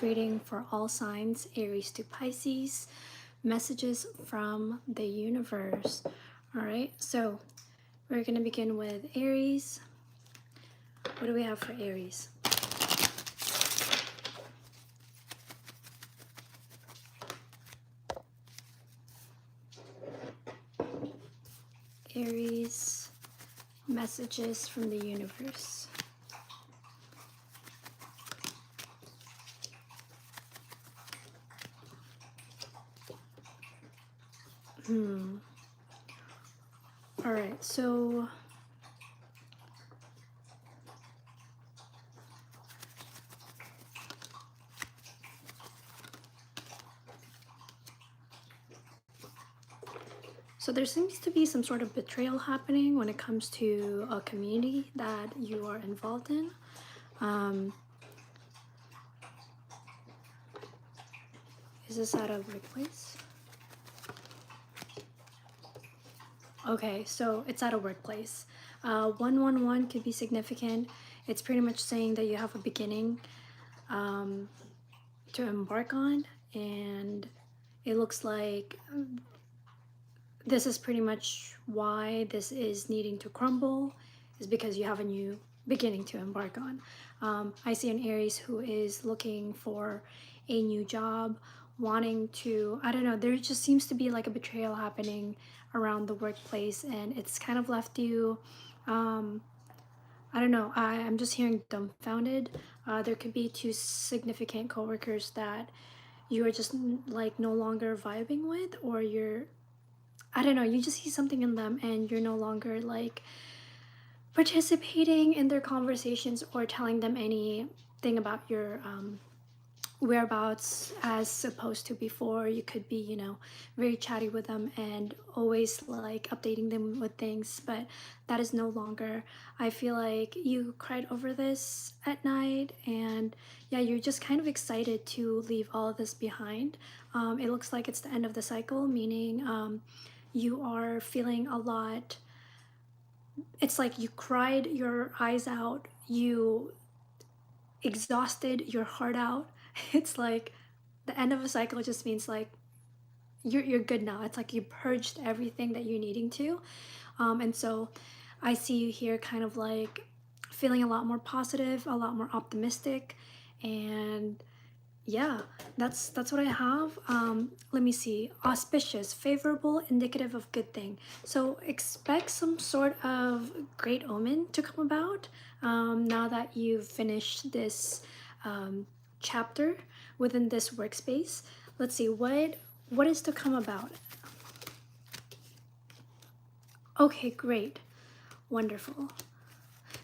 reading for all signs, Aries to Pisces, messages from the universe. All right, so we're going to begin with Aries. What do we have for Aries? Aries, messages from the universe. All right, so there seems to be some sort of betrayal happening when it comes to a community that you are involved in. Is this at a workplace? Okay, so it's at a workplace. 111 could be significant. It's pretty much saying that you have a beginning to embark on, and it looks like this is pretty much why this is needing to crumble, is because you have a new beginning to embark on. I see an Aries who is looking for a new job, wanting to, I don't know, there just seems to be like a betrayal happening around the workplace, and it's kind of left you, I don't know, I'm just hearing dumbfounded. There could be two significant coworkers that you are just like no longer vibing with, or I don't know, you just see something in them and you're no longer like participating in their conversations or telling them anything about your whereabouts as opposed to before. You could be, you know, very chatty with them and always like updating them with things, but that is no longer. I feel like you cried over this at night, and yeah, you're just kind of excited to leave all of this behind. It looks like it's the end of the cycle, meaning you are feeling a lot. It's like you cried your eyes out, you exhausted your heart out. It's like the end of a cycle just means like you're good now. It's like you purged everything that you're needing to. And so I see you here kind of like feeling a lot more positive, a lot more optimistic, and yeah, that's what I have. Let me see. Auspicious, favorable, indicative of good thing. So expect some sort of great omen to come about now that you've finished this chapter within this workspace. Let's see what is to come about. Okay, great, wonderful.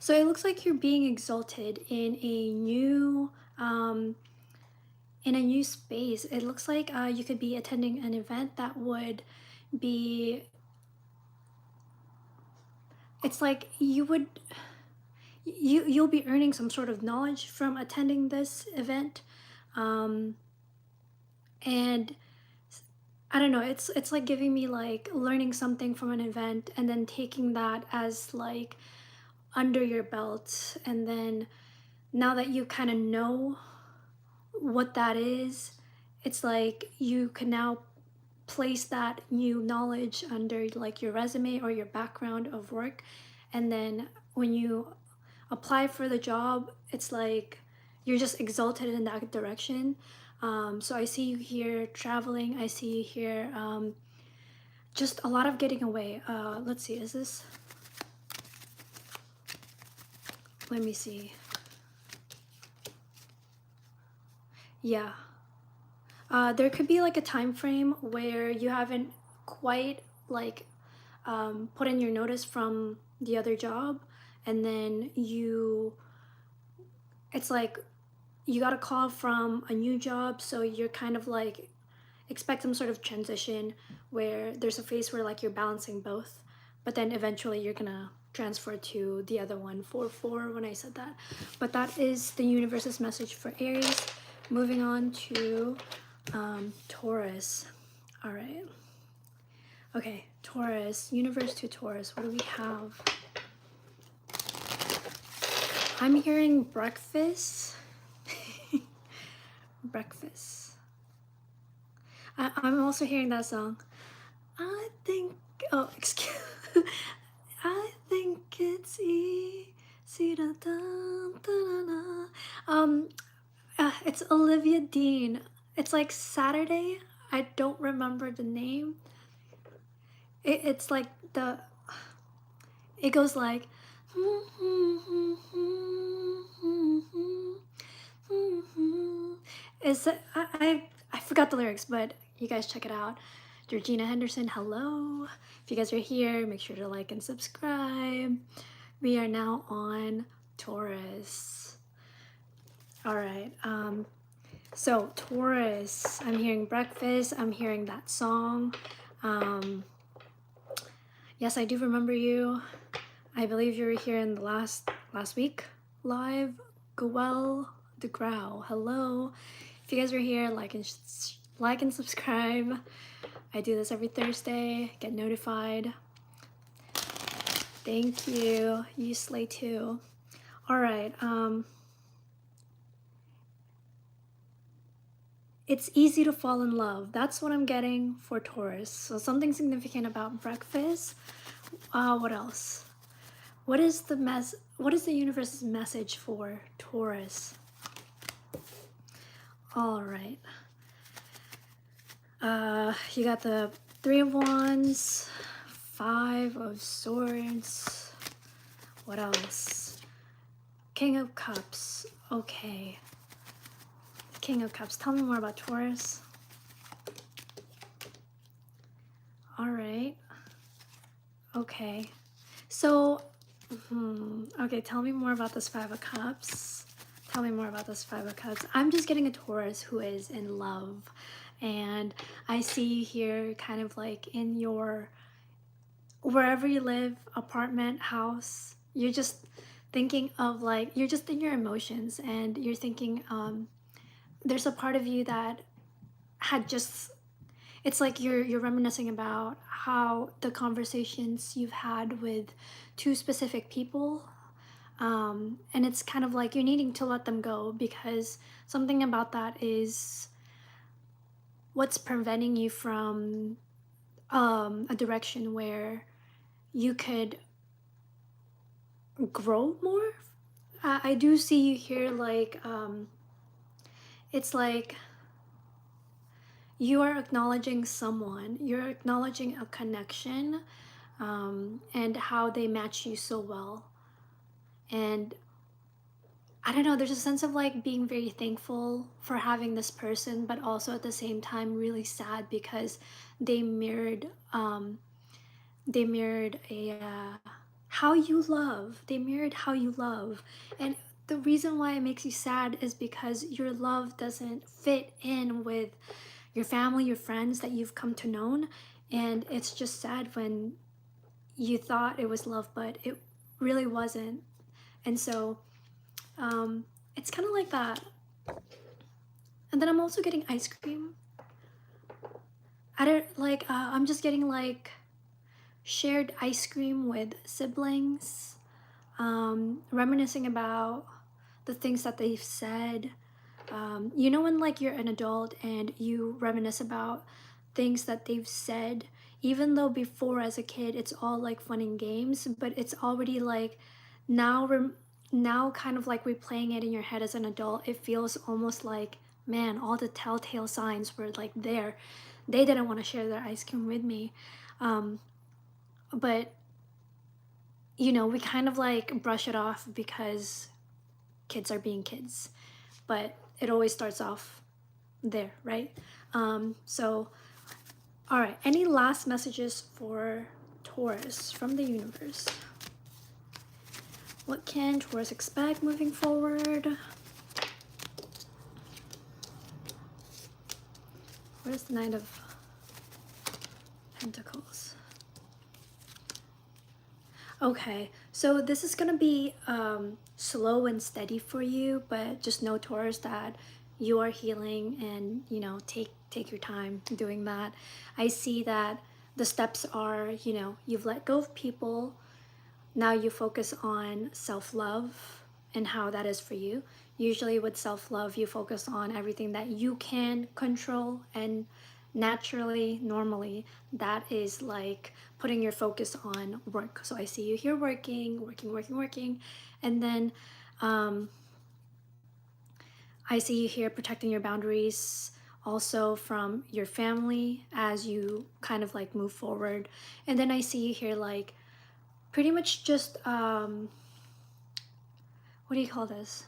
So it looks like you're being exalted in a new space. It looks like you could be attending an event that would be, it's like you'll be earning some sort of knowledge from attending this event, and I don't know, it's like giving me like learning something from an event and then taking that as like under your belt, and then now that you kind of know what that is, it's like you can now place that new knowledge under like your resume or your background of work, and then when you apply for the job, it's like you're just exalted in that direction. So I see you here traveling, I see you here just a lot of getting away. Let's see, is this, let me see, yeah. There could be like a time frame where you haven't quite like put in your notice from the other job, and then it's like you got a call from a new job, so you're kind of like expect some sort of transition where there's a phase where like you're balancing both, but then eventually you're gonna transfer to the other one. 4 when I said that. But that is the universe's message for Aries. Moving on to Taurus. All right, okay, Taurus, universe to Taurus, what do we have? I'm hearing breakfast. Breakfast. I'm also hearing that song. I think, oh, excuse, I think it's easy to da, da, da, da. It's Olivia Dean. It's like Saturday. I don't remember the name. It's like it goes like, is it, I forgot the lyrics, but you guys check it out. Georgina Henderson, hello. If you guys are here, make sure to like and subscribe. We are now on Taurus. All right. So Taurus, I'm hearing breakfast. I'm hearing that song. Yes, I do remember you. I believe you were here in the last week live. Goel DeGrow, hello. If you guys are here, like and subscribe. I do this every Thursday. Get notified. Thank you. You slay too. All right. It's easy to fall in love. That's what I'm getting for Taurus. So something significant about breakfast. What else? What is the universe's message for Taurus? All right. You got the Three of Wands, Five of Swords. What else? King of Cups. Okay. King of Cups. Tell me more about Taurus. All right. Okay. So, okay, tell me more about this Five of Cups. Tell me more about this Five of Cups. I'm just getting a Taurus who is in love. And I see you here kind of like in your, wherever you live, apartment, house, you're just thinking of like, you're just in your emotions and you're thinking, there's a part of you that had just, it's like you're reminiscing about how the conversations you've had with two specific people, and it's kind of like you're needing to let them go because something about that is what's preventing you from a direction where you could grow more. I do see you here like it's like you are acknowledging someone, you're acknowledging a connection, and how they match you so well. And I don't know, there's a sense of like being very thankful for having this person, but also at the same time really sad because they mirrored a how you love. They mirrored how you love. And the reason why it makes you sad is because your love doesn't fit in with your family, your friends that you've come to know. And it's just sad when you thought it was love, but it really wasn't. And so it's kind of like that. And then I'm also getting ice cream. I don't like, I'm just getting like shared ice cream with siblings, reminiscing about the things that they've said. You know, when like you're an adult and you reminisce about things that they've said, even though before as a kid it's all like fun and games, but it's already like now kind of like replaying it in your head as an adult, it feels almost like, man, all the telltale signs were like there. They didn't want to share their ice cream with me. But you know, we kind of like brush it off because kids are being kids, but it always starts off there, right? So all right, any last messages for Taurus from the universe? What can Taurus expect moving forward? Where's the Knight of Pentacles? Okay, so this is gonna be slow and steady for you, but just know, Taurus, that you are healing, and you know, take your time doing that. I see that the steps are, you know, you've let go of people. Now you focus on self-love and how that is for you. Usually with self-love, you focus on everything that you can control, and naturally, normally, that is like putting your focus on work. So I see you here working, and then um, I see you here protecting your boundaries also from your family as you kind of like move forward. And then I see you here like pretty much just what do you call this?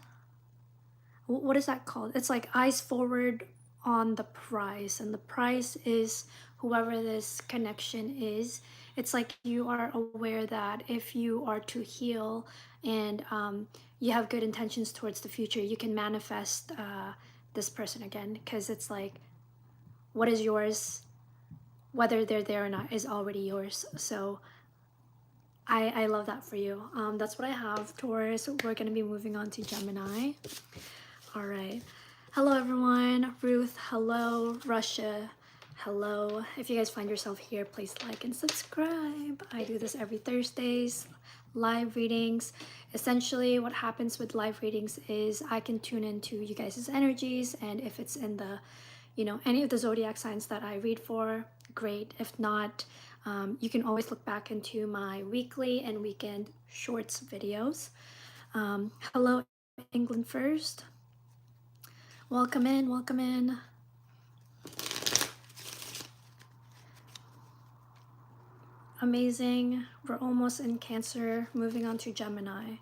What is that called? It's like eyes forward on the prize, and the prize is whoever this connection is. It's like you are aware that if you are to heal and you have good intentions towards the future, you can manifest this person again, because it's like what is yours, whether they're there or not, is already yours. So I love that for you. That's what I have, Taurus. We're going to be moving on to Gemini. All right. Hello, everyone. Ruth, hello. Russia, hello. If you guys find yourself here, please like and subscribe. I do this every Thursdays, live readings. Essentially, what happens with live readings is I can tune into you guys' energies, and if it's in the, any of the zodiac signs that I read for, great. If not, you can always look back into my weekly and weekend shorts videos. Hello, England first. Welcome in, welcome in. Amazing. We're almost in Cancer, moving on to Gemini.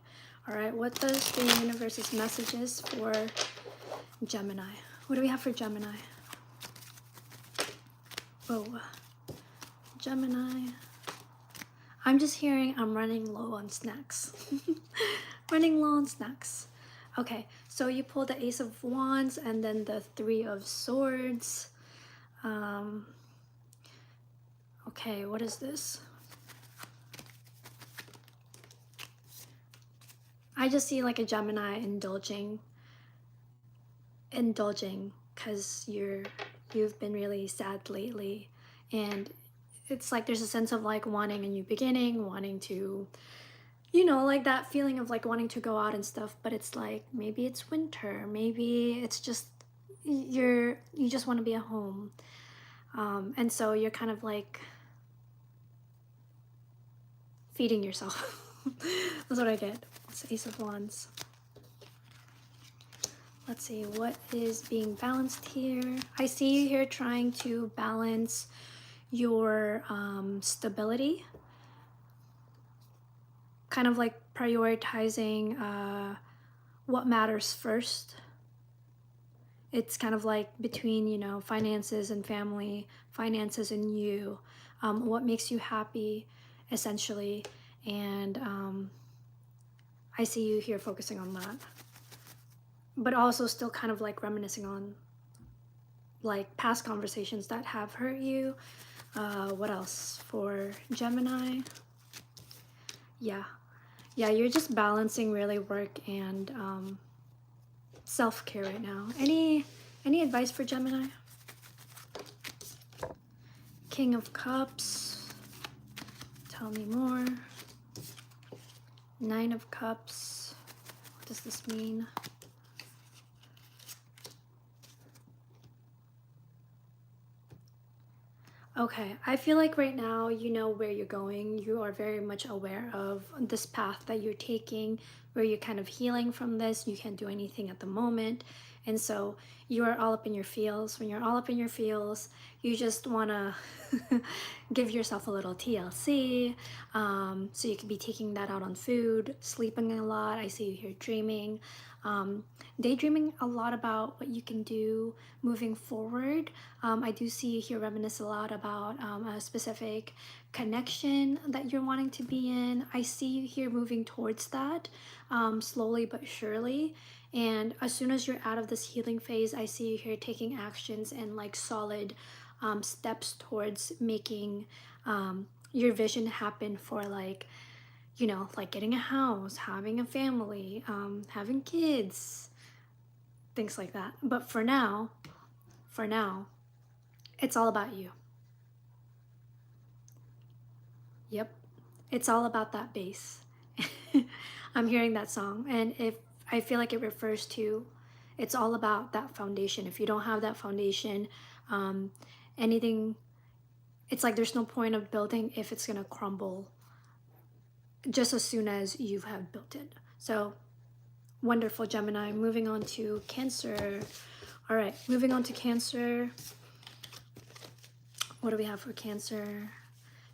All right, what does the universe's messages for Gemini? What do we have for Gemini? Oh, Gemini. I'm just hearing I'm running low on snacks. Running low on snacks. Okay, so you pull the Ace of Wands and then the Three of Swords. Okay, what is this? I just see like a Gemini indulging because you've been really sad lately, and it's like there's a sense of like wanting a new beginning, wanting to, like that feeling of like wanting to go out and stuff, but it's like maybe it's winter, maybe it's just you just want to be at home, and so you're kind of like feeding yourself. That's what I get. It's Ace of Wands. Let's see, what is being balanced here? I see you here trying to balance your stability, kind of like prioritizing what matters first. It's kind of like between, finances and family, finances and you, what makes you happy, essentially. And I see you here focusing on that, but also still kind of like reminiscing on like past conversations that have hurt you. What else for Gemini? Yeah, you're just balancing really work and self-care right now. Any advice for Gemini? King of Cups. Tell me more. Nine of Cups. What does this mean? Okay, I feel like right now you know where you're going. You are very much aware of this path that you're taking, where you're kind of healing from this. You can't do anything at the moment. And so you are all up in your feels. When you're all up in your feels, you just want to give yourself a little TLC. So you could be taking that out on food, sleeping a lot. I see you here dreaming. Daydreaming a lot about what you can do moving forward. I do see here reminisce a lot about a specific connection that you're wanting to be in. I see you here moving towards that slowly but surely. And as soon as you're out of this healing phase, I see you here taking actions and like solid steps towards making your vision happen for like, like getting a house, having a family, having kids, things like that. But for now, it's all about you. Yep, it's all about that bass. I'm hearing that song, and if I feel like it refers to, it's all about that foundation. If you don't have that foundation, anything, it's like there's no point of building if it's gonna crumble just as soon as you have built it. So wonderful, Gemini. Moving on to Cancer. All right, moving on to Cancer. What do we have for Cancer?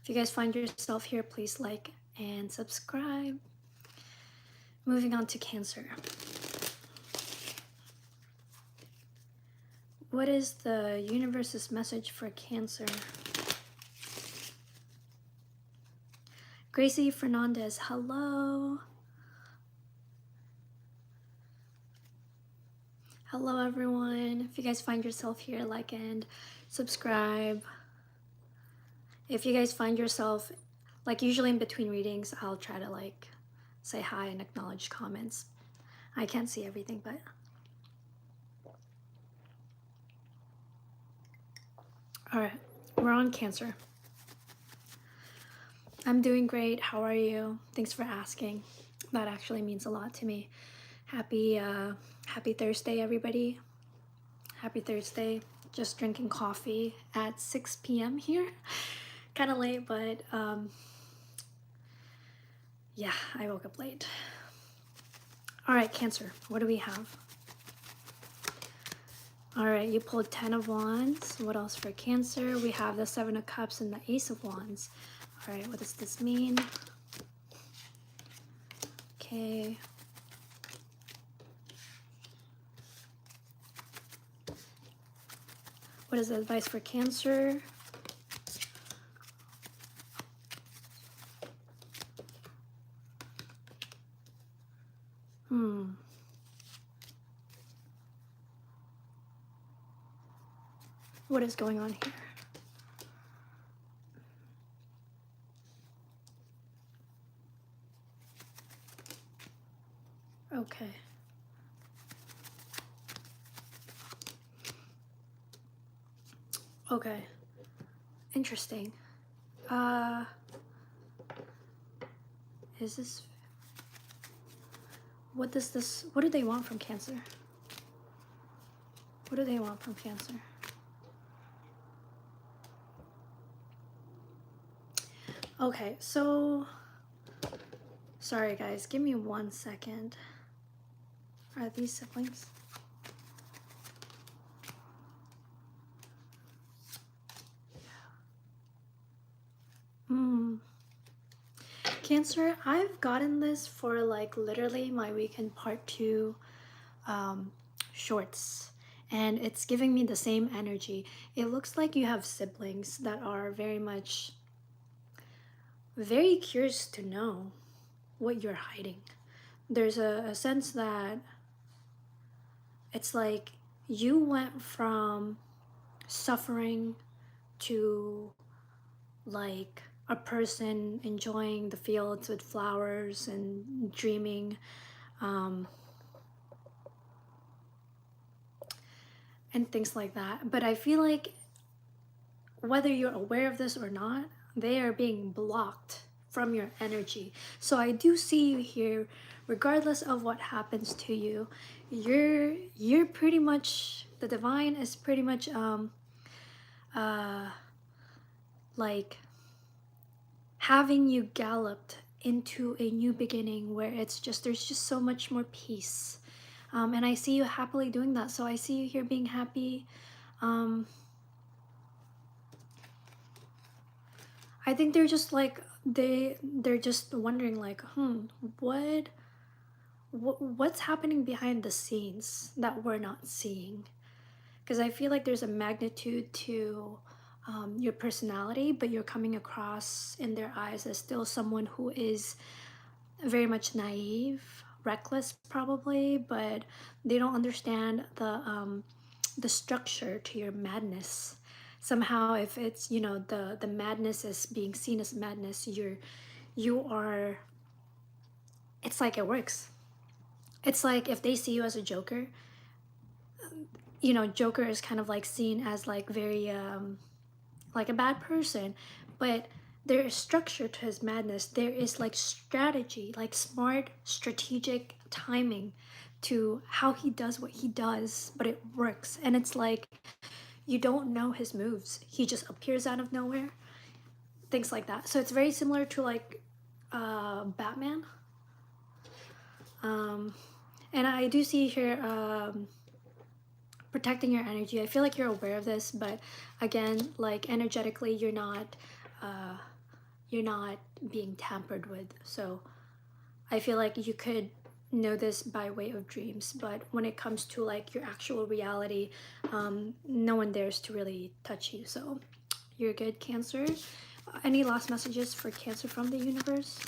If you guys find yourself here, please like and subscribe. Moving on to Cancer. What is the universe's message for Cancer? Gracie Fernandez, hello. Hello everyone. If you guys find yourself here, like and subscribe. If you guys find yourself, like usually in between readings, I'll try to like say hi and acknowledge comments. I can't see everything, but all right, we're on Cancer. I'm doing great. How are you? Thanks for asking. That actually means a lot to me. Happy Thursday, everybody. Happy Thursday. Just drinking coffee at 6 p.m. here. Kind of late, but yeah, I woke up late. All right, Cancer, what do we have? All right, you pulled 10 of Wands. What else for Cancer? We have the 7 of Cups and the Ace of Wands. All right, what does this mean? Okay. What is the advice for Cancer? What is going on here? Okay. Okay. Interesting. Is this... what do they want from Cancer? What do they want from Cancer? Okay, so... sorry guys, give me 1 second. Are these siblings? Cancer, I've gotten this for like literally my weekend part 2 shorts, and it's giving me the same energy. It looks like you have siblings that are very curious to know what you're hiding. There's a sense that it's like you went from suffering to like a person enjoying the fields with flowers and dreaming, and things like that. But I feel like whether you're aware of this or not, they are being blocked from your energy. So I do see you here, regardless of what happens to you. You're pretty much, the divine is pretty much like having you galloped into a new beginning where it's just, there's just so much more peace, and I see you happily doing that. So I see you here being happy. I think they're just like, they're just wondering like, what's happening behind the scenes that we're not seeing? Because I feel like there's a magnitude to your personality, but you're coming across in their eyes as still someone who is very much naive, reckless probably, but they don't understand the structure to your madness. Somehow, if it's, you know, the madness is being seen as madness, you are, it's like it works. It's like if they see you as a joker, you know, Joker is kind of like seen as like very like a bad person, but there is structure to his madness. There is like strategy, like smart strategic timing to how he does what he does, but it works. And it's like you don't know his moves. He just appears out of nowhere. Things like that. So it's very similar to like Batman. And I do see here protecting your energy. I feel like you're aware of this, but again, like energetically, you're not being tampered with. So I feel like you could know this by way of dreams, but when it comes to like your actual reality, no one dares to really touch you. So you're good, Cancer. Any last messages for Cancer from the universe?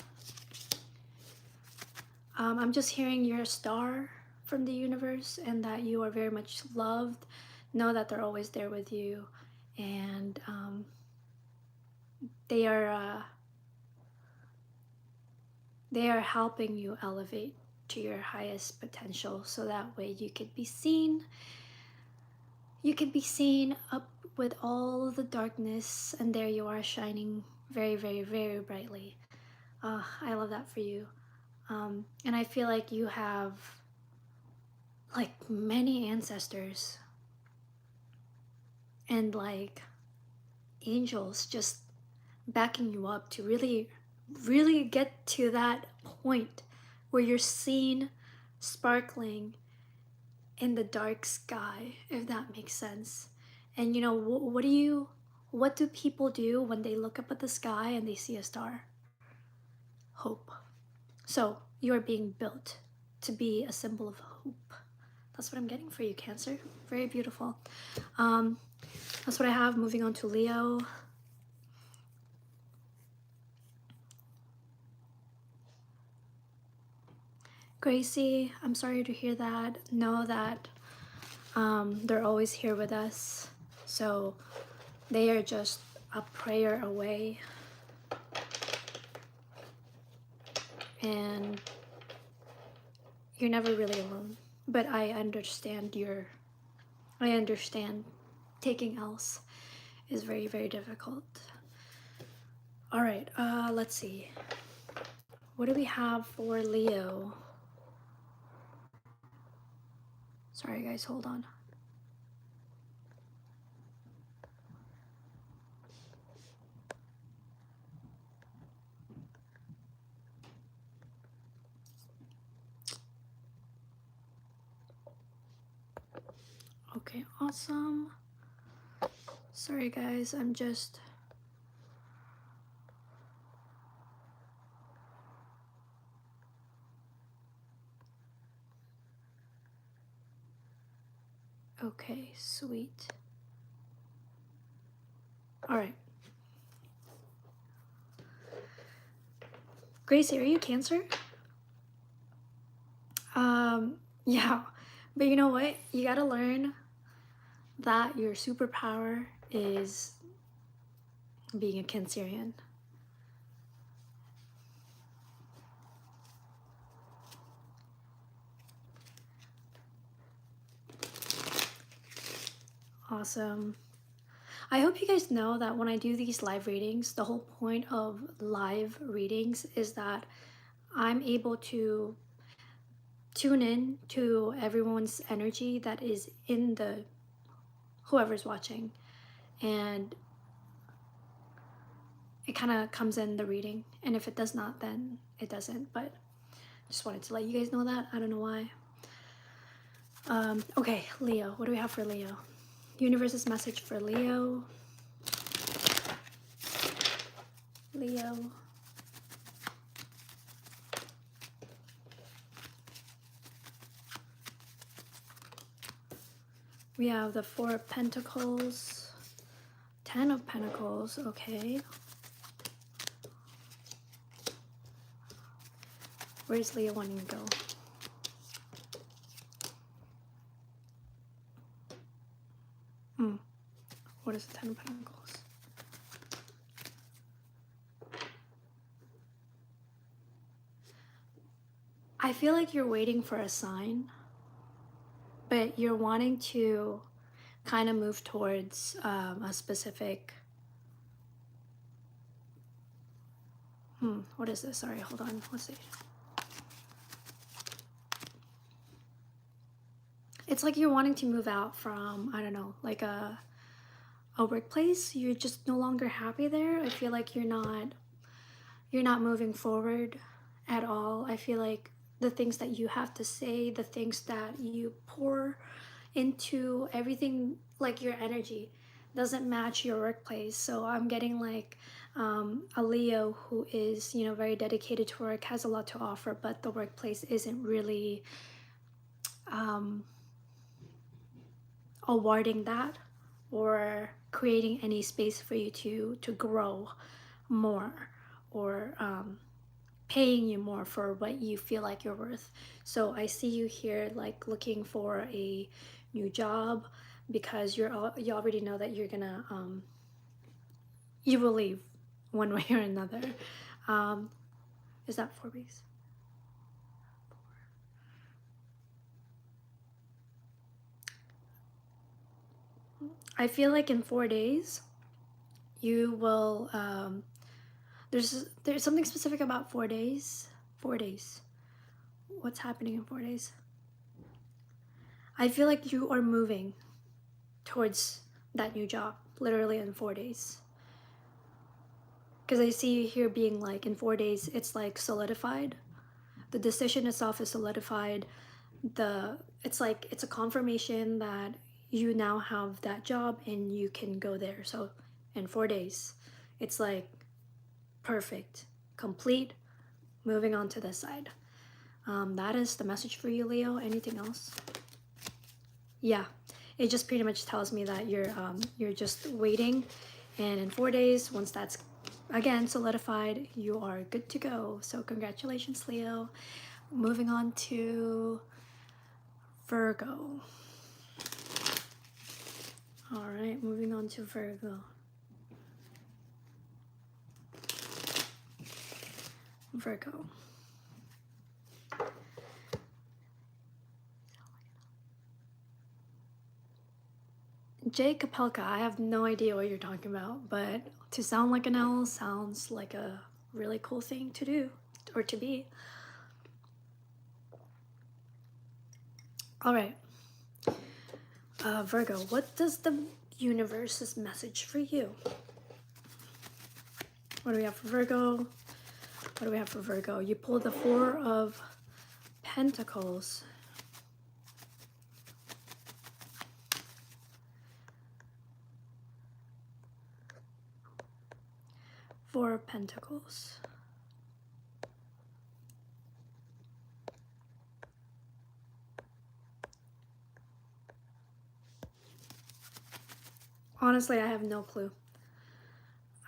I'm just hearing you're a star from the universe and that you are very much loved. Know that they're always there with you, and they are helping you elevate to your highest potential, so that way you could be seen. You could be seen up with all the darkness, and there you are shining very, very, very brightly. I love that for you. And I feel like you have like many ancestors and like angels just backing you up to really, really get to that point where you're seen sparkling in the dark sky, if that makes sense. And you know, what do people do when they look up at the sky and they see a star? Hope. So you are being built to be a symbol of hope. That's what I'm getting for you, Cancer. Very beautiful. That's what I have. Moving on to Leo. Gracie, I'm sorry to hear that. Know that they're always here with us. So they are just a prayer away. And you're never really alone. But I understand taking else is very, very difficult. All right, let's see. What do we have for Leo? Sorry guys, hold on. Okay, awesome. Sorry guys, I'm just... Okay, sweet. All right. Gracie, are you Cancer? Yeah, but you know what? You gotta learn that your superpower is being a Cancerian. Awesome. I hope you guys know that when I do these live readings, the whole point of live readings is that I'm able to tune in to everyone's energy that is in the whoever's watching, and it kind of comes in the reading, and if it does not, then it doesn't. But just wanted to let you guys know that. I don't know why. Okay, Leo, what do we have for Leo? Universe's message for Leo. Leo. We have the Four of Pentacles, Ten of Pentacles, okay. Where's Leo wanting to go? What is the Ten of Pentacles? I feel like you're waiting for a sign, but you're wanting to kind of move towards a specific... what is this? Sorry, hold on. Let's see. it's like you're wanting to move out from, I don't know, like a workplace. You're just no longer happy there. I feel like you're not moving forward at all. I feel like the things that you have to say, the things that you pour into everything, like your energy doesn't match your workplace. So I'm getting like a Leo who is, very dedicated to work, has a lot to offer, but the workplace isn't really um, awarding that or creating any space for you to grow more, or paying you more for what you feel like you're worth. So I see you here like looking for a new job because you already know that you're gonna you will leave one way or another. um is that 4 weeks? I feel like in 4 days you will there's something specific about 4 days. 4 days, what's happening in 4 days? I feel like you are moving towards that new job literally in 4 days, because I see you here being like in 4 days it's like solidified. The decision itself is solidified. It's like it's a confirmation that you now have that job and you can go there. So in 4 days it's like perfect, complete, moving on to this side. That is the message for you, Leo. Anything else? Yeah, it just pretty much tells me that you're just waiting, and in 4 days, once that's again solidified, you are good to go. So congratulations, Leo. Moving on to Virgo. All right, moving on to Virgo. Virgo. Jay Kapelka, I have no idea what you're talking about, but to sound like an owl sounds like a really cool thing to do or to be. All right. Virgo, what does the universe's message for you? What do we have for Virgo? What do we have for Virgo? You pulled the Four of Pentacles. Four of Pentacles. Honestly, I have no clue.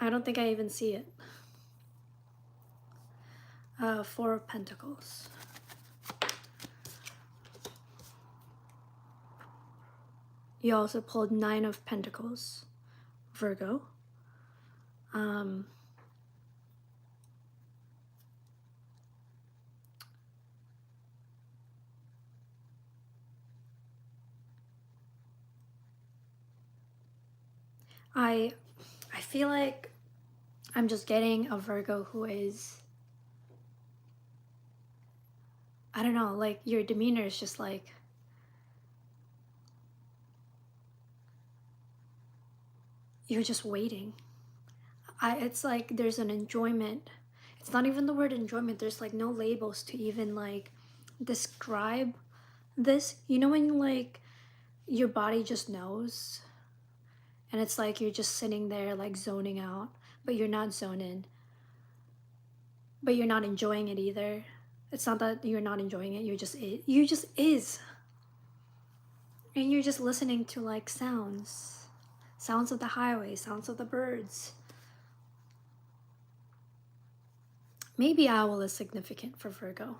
I don't think I even see it. Four of Pentacles. You also pulled Nine of Pentacles, Virgo. I feel like I'm just getting a Virgo who is, I don't know, like your demeanor is just like, you're just waiting. It's like there's an enjoyment. It's not even the word enjoyment. There's like no labels to even like describe this. You know when like your body just knows, and it's like you're just sitting there like zoning out, but you're not zoning, but you're not enjoying it either. It's not that you're not enjoying it. You just is, and you're just listening to like sounds of the highway, sounds of the birds. Maybe owl is significant for Virgo.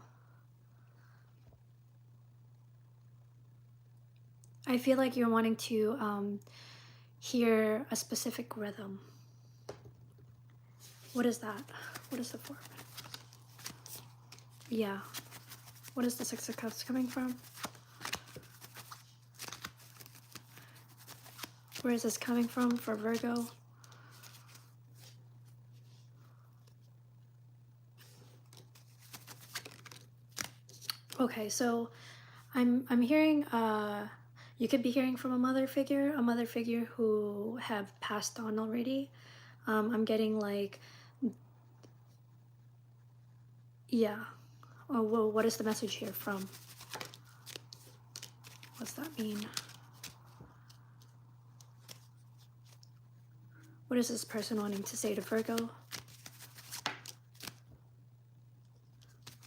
I feel like you're wanting to hear a specific rhythm. What is that? What is the Four? Yeah. What is the Six of Cups coming from? Where is this coming from for Virgo? Okay, so I'm hearing you could be hearing from a mother figure who have passed on already. I'm getting like, yeah. Oh, well, what is the message here from? What's that mean? What is this person wanting to say to Virgo?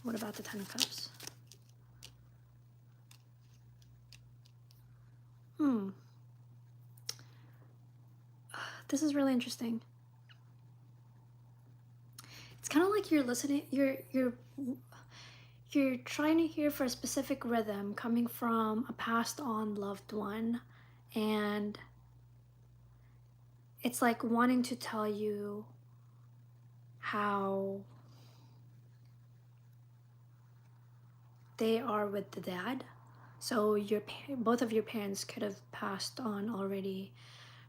What about the Ten of Cups? Hmm. This is really interesting. It's kind of like you're listening, you're trying to hear for a specific rhythm coming from a passed on loved one, and it's like wanting to tell you how they are with the dad. So both of your parents could have passed on already,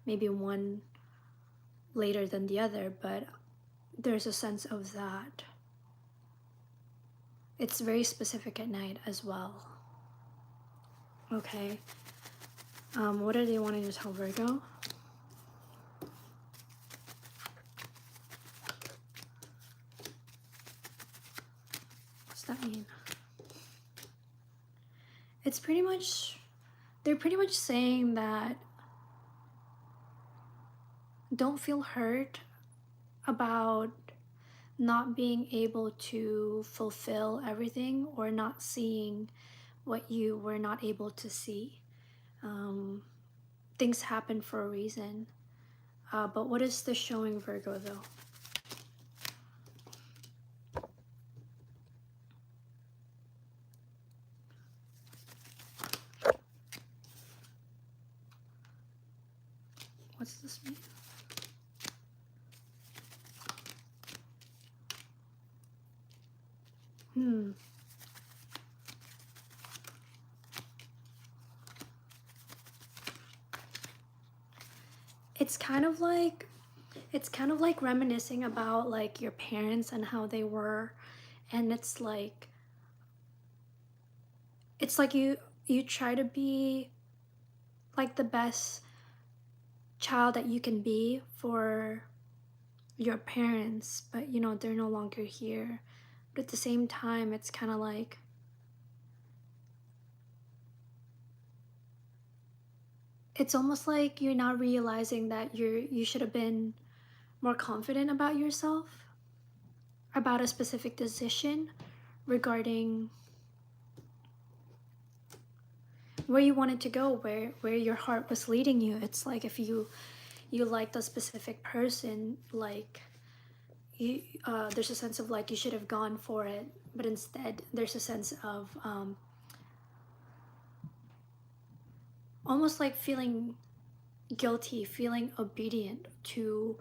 maybe one later than the other, but there's a sense of that. It's very specific at night as well. Okay. What are they wanting to tell Virgo? What's that mean? It's pretty much, they're pretty much saying that don't feel hurt about not being able to fulfill everything or not seeing what you were not able to see. Things happen for a reason. But what is this showing Virgo though? What's this mean? It's kind of like reminiscing about like your parents and how they were, and it's like you try to be like the best child that you can be for your parents, but you know they're no longer here. But at the same time, it's kind of like it's almost like you're not realizing that you should have been more confident about yourself, about a specific decision regarding where you wanted to go, where your heart was leading you. It's like if you liked a specific person, like there's a sense of like you should have gone for it, but instead there's a sense of almost like feeling guilty, feeling obedient to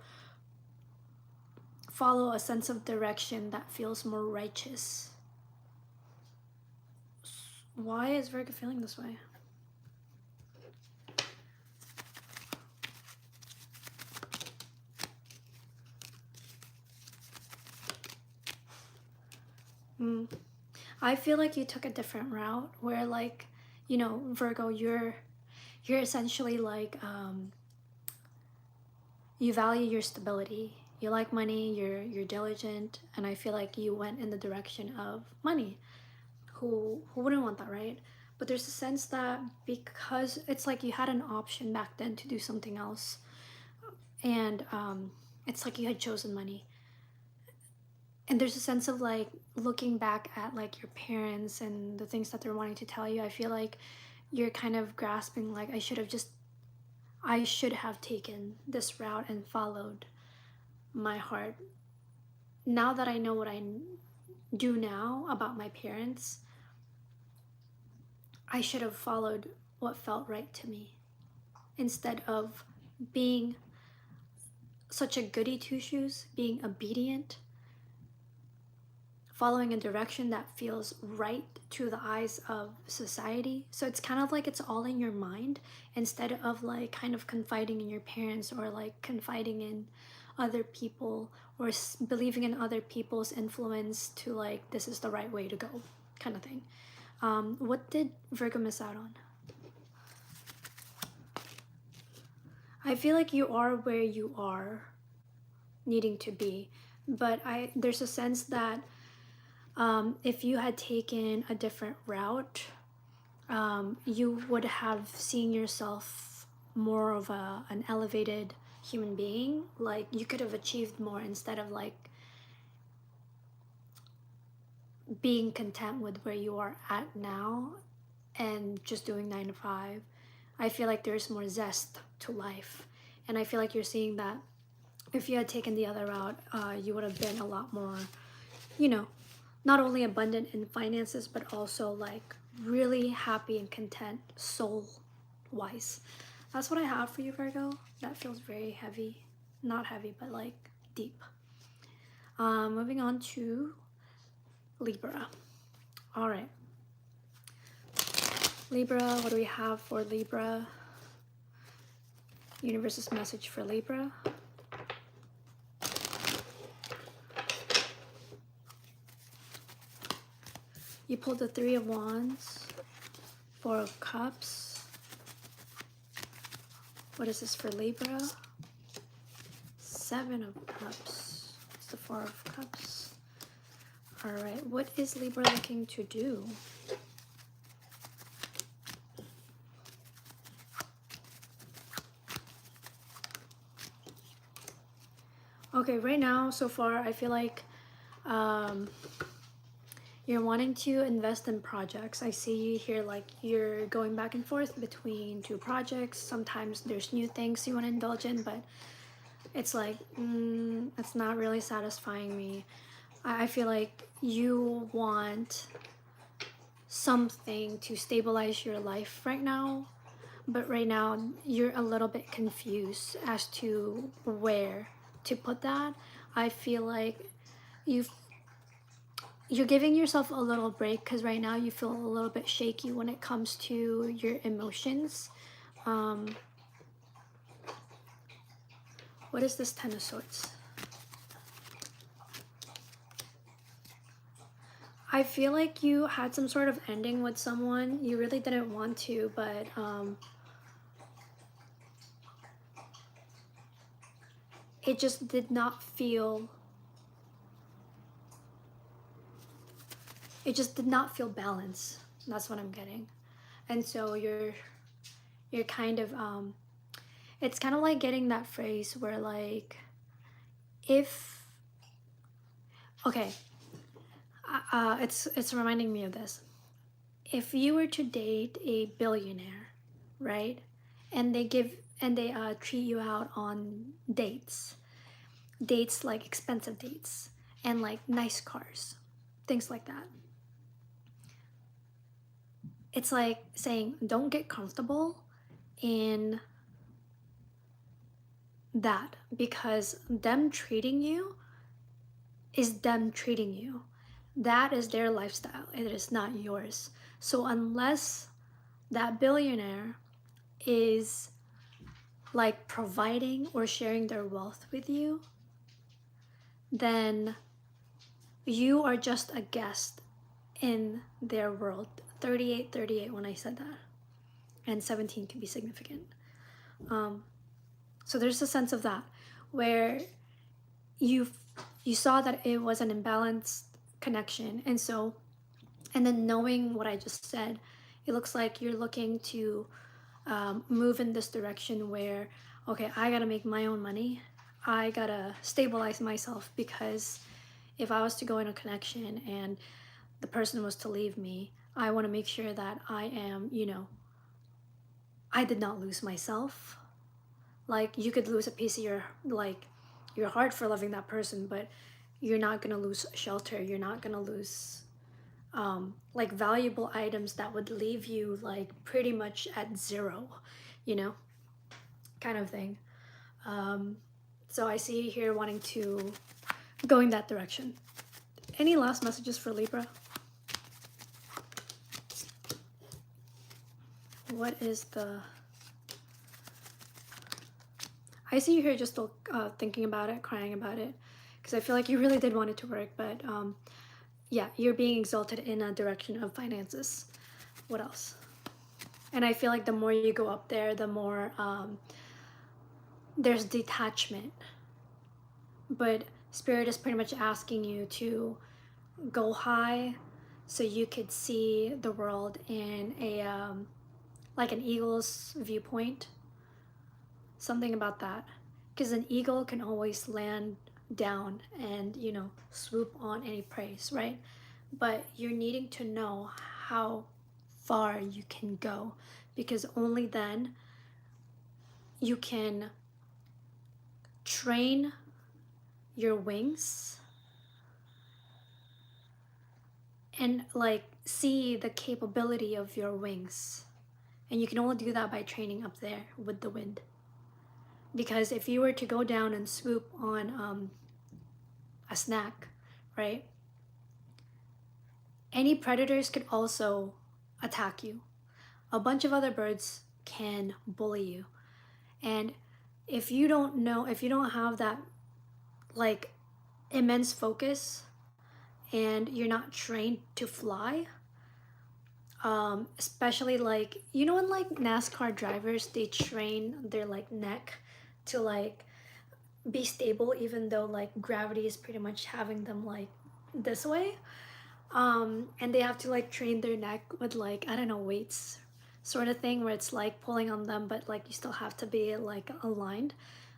follow a sense of direction that feels more righteous. Why is Virgo feeling this way? I feel like you took a different route where like, you know, Virgo, you're essentially like you value your stability. You like money, you're diligent, and I feel like you went in the direction of money. Who wouldn't want that, right? But there's a sense that because it's like you had an option back then to do something else, and it's like you had chosen money. And there's a sense of like looking back at like your parents and the things that they're wanting to tell you. I feel like you're kind of grasping like I should have taken this route and followed my heart. Now that I know what I do now about my parents, I should have followed what felt right to me instead of being such a goody two shoes, being obedient, following a direction that feels right to the eyes of society. So it's kind of like it's all in your mind instead of like kind of confiding in your parents or like confiding in other people or believing in other people's influence to like this is the right way to go kind of thing. What did Virgo miss out on? I feel like you are where you are needing to be, but there's a sense that if you had taken a different route, you would have seen yourself more of an elevated human being. Like you could have achieved more instead of like being content with where you are at now and just doing 9 to 5. I feel like there's more zest to life, and I feel like you're seeing that if you had taken the other route, you would have been a lot more, you know, not only abundant in finances, but also like really happy and content soul wise. That's what I have for you, Virgo. That feels very heavy. Not heavy, but like deep. Moving on to Libra. All right. Libra, what do we have for Libra? Universe's message for Libra. You pulled the 3 of Wands, 4 of Cups. What is this for Libra? 7 of Cups. It's the 4 of Cups. All right, what is Libra looking to do? Okay, right now, so far, I feel like you're wanting to invest in projects. I see you here like you're going back and forth between 2 projects. Sometimes there's new things you want to indulge in, but it's like, it's not really satisfying me. I feel like you want something to stabilize your life right now, but right now you're a little bit confused as to where to put that. I feel like you're giving yourself a little break because right now you feel a little bit shaky when it comes to your emotions. What is this 10 of Swords? I feel like you had some sort of ending with someone. You really didn't want to, but it just did not feel balanced. That's what I'm getting. And so you're kind of it's kind of like getting that phrase where like if okay, it's reminding me of this. If you were to date a billionaire, right, and they treat you out on dates like expensive dates and like nice cars, things like that, it's like saying don't get comfortable in that, because them treating you is them treating you. That is their lifestyle, it is not yours. So unless that billionaire is like providing or sharing their wealth with you, then you are just a guest in their world. 38 when I said that, and 17 can be significant. So there's a sense of that where you saw that it was an imbalanced connection, and then knowing what I just said, it looks like you're looking to move in this direction where, okay, I gotta make my own money, I gotta stabilize myself, because if I was to go in a connection and the person was to leave me, I want to make sure that I am, I did not lose myself. Like you could lose a piece of your heart for loving that person, but you're not gonna lose shelter, you're not gonna lose like valuable items that would leave you like pretty much at zero, kind of thing. So I see you here wanting to go in that direction. Any last messages for Libra? What is the... I see you here just thinking about it, crying about it, because I feel like you really did want it to work, but yeah, you're being exalted in a direction of finances. What else? And I feel like the more you go up there, the more there's detachment. But spirit is pretty much asking you to go high so you could see the world in a like an eagle's viewpoint, something about that, because an eagle can always land down and, you know, swoop on any prey, right? But you're needing to know how far you can go, because only then you can train your wings and like see the capability of your wings. And you can only do that by training up there with the wind. Because if you were to go down and swoop on a snack, right? Any predators could also attack you. A bunch of other birds can bully you. And if you don't know, if you don't have that like immense focus and you're not trained to fly, especially like, you know, when like NASCAR drivers, they train their like neck to like be stable even though like gravity is pretty much having them like this way, and they have to like train their neck with like, I don't know, weights sort of thing, where it's like pulling on them but like you still have to be like aligned.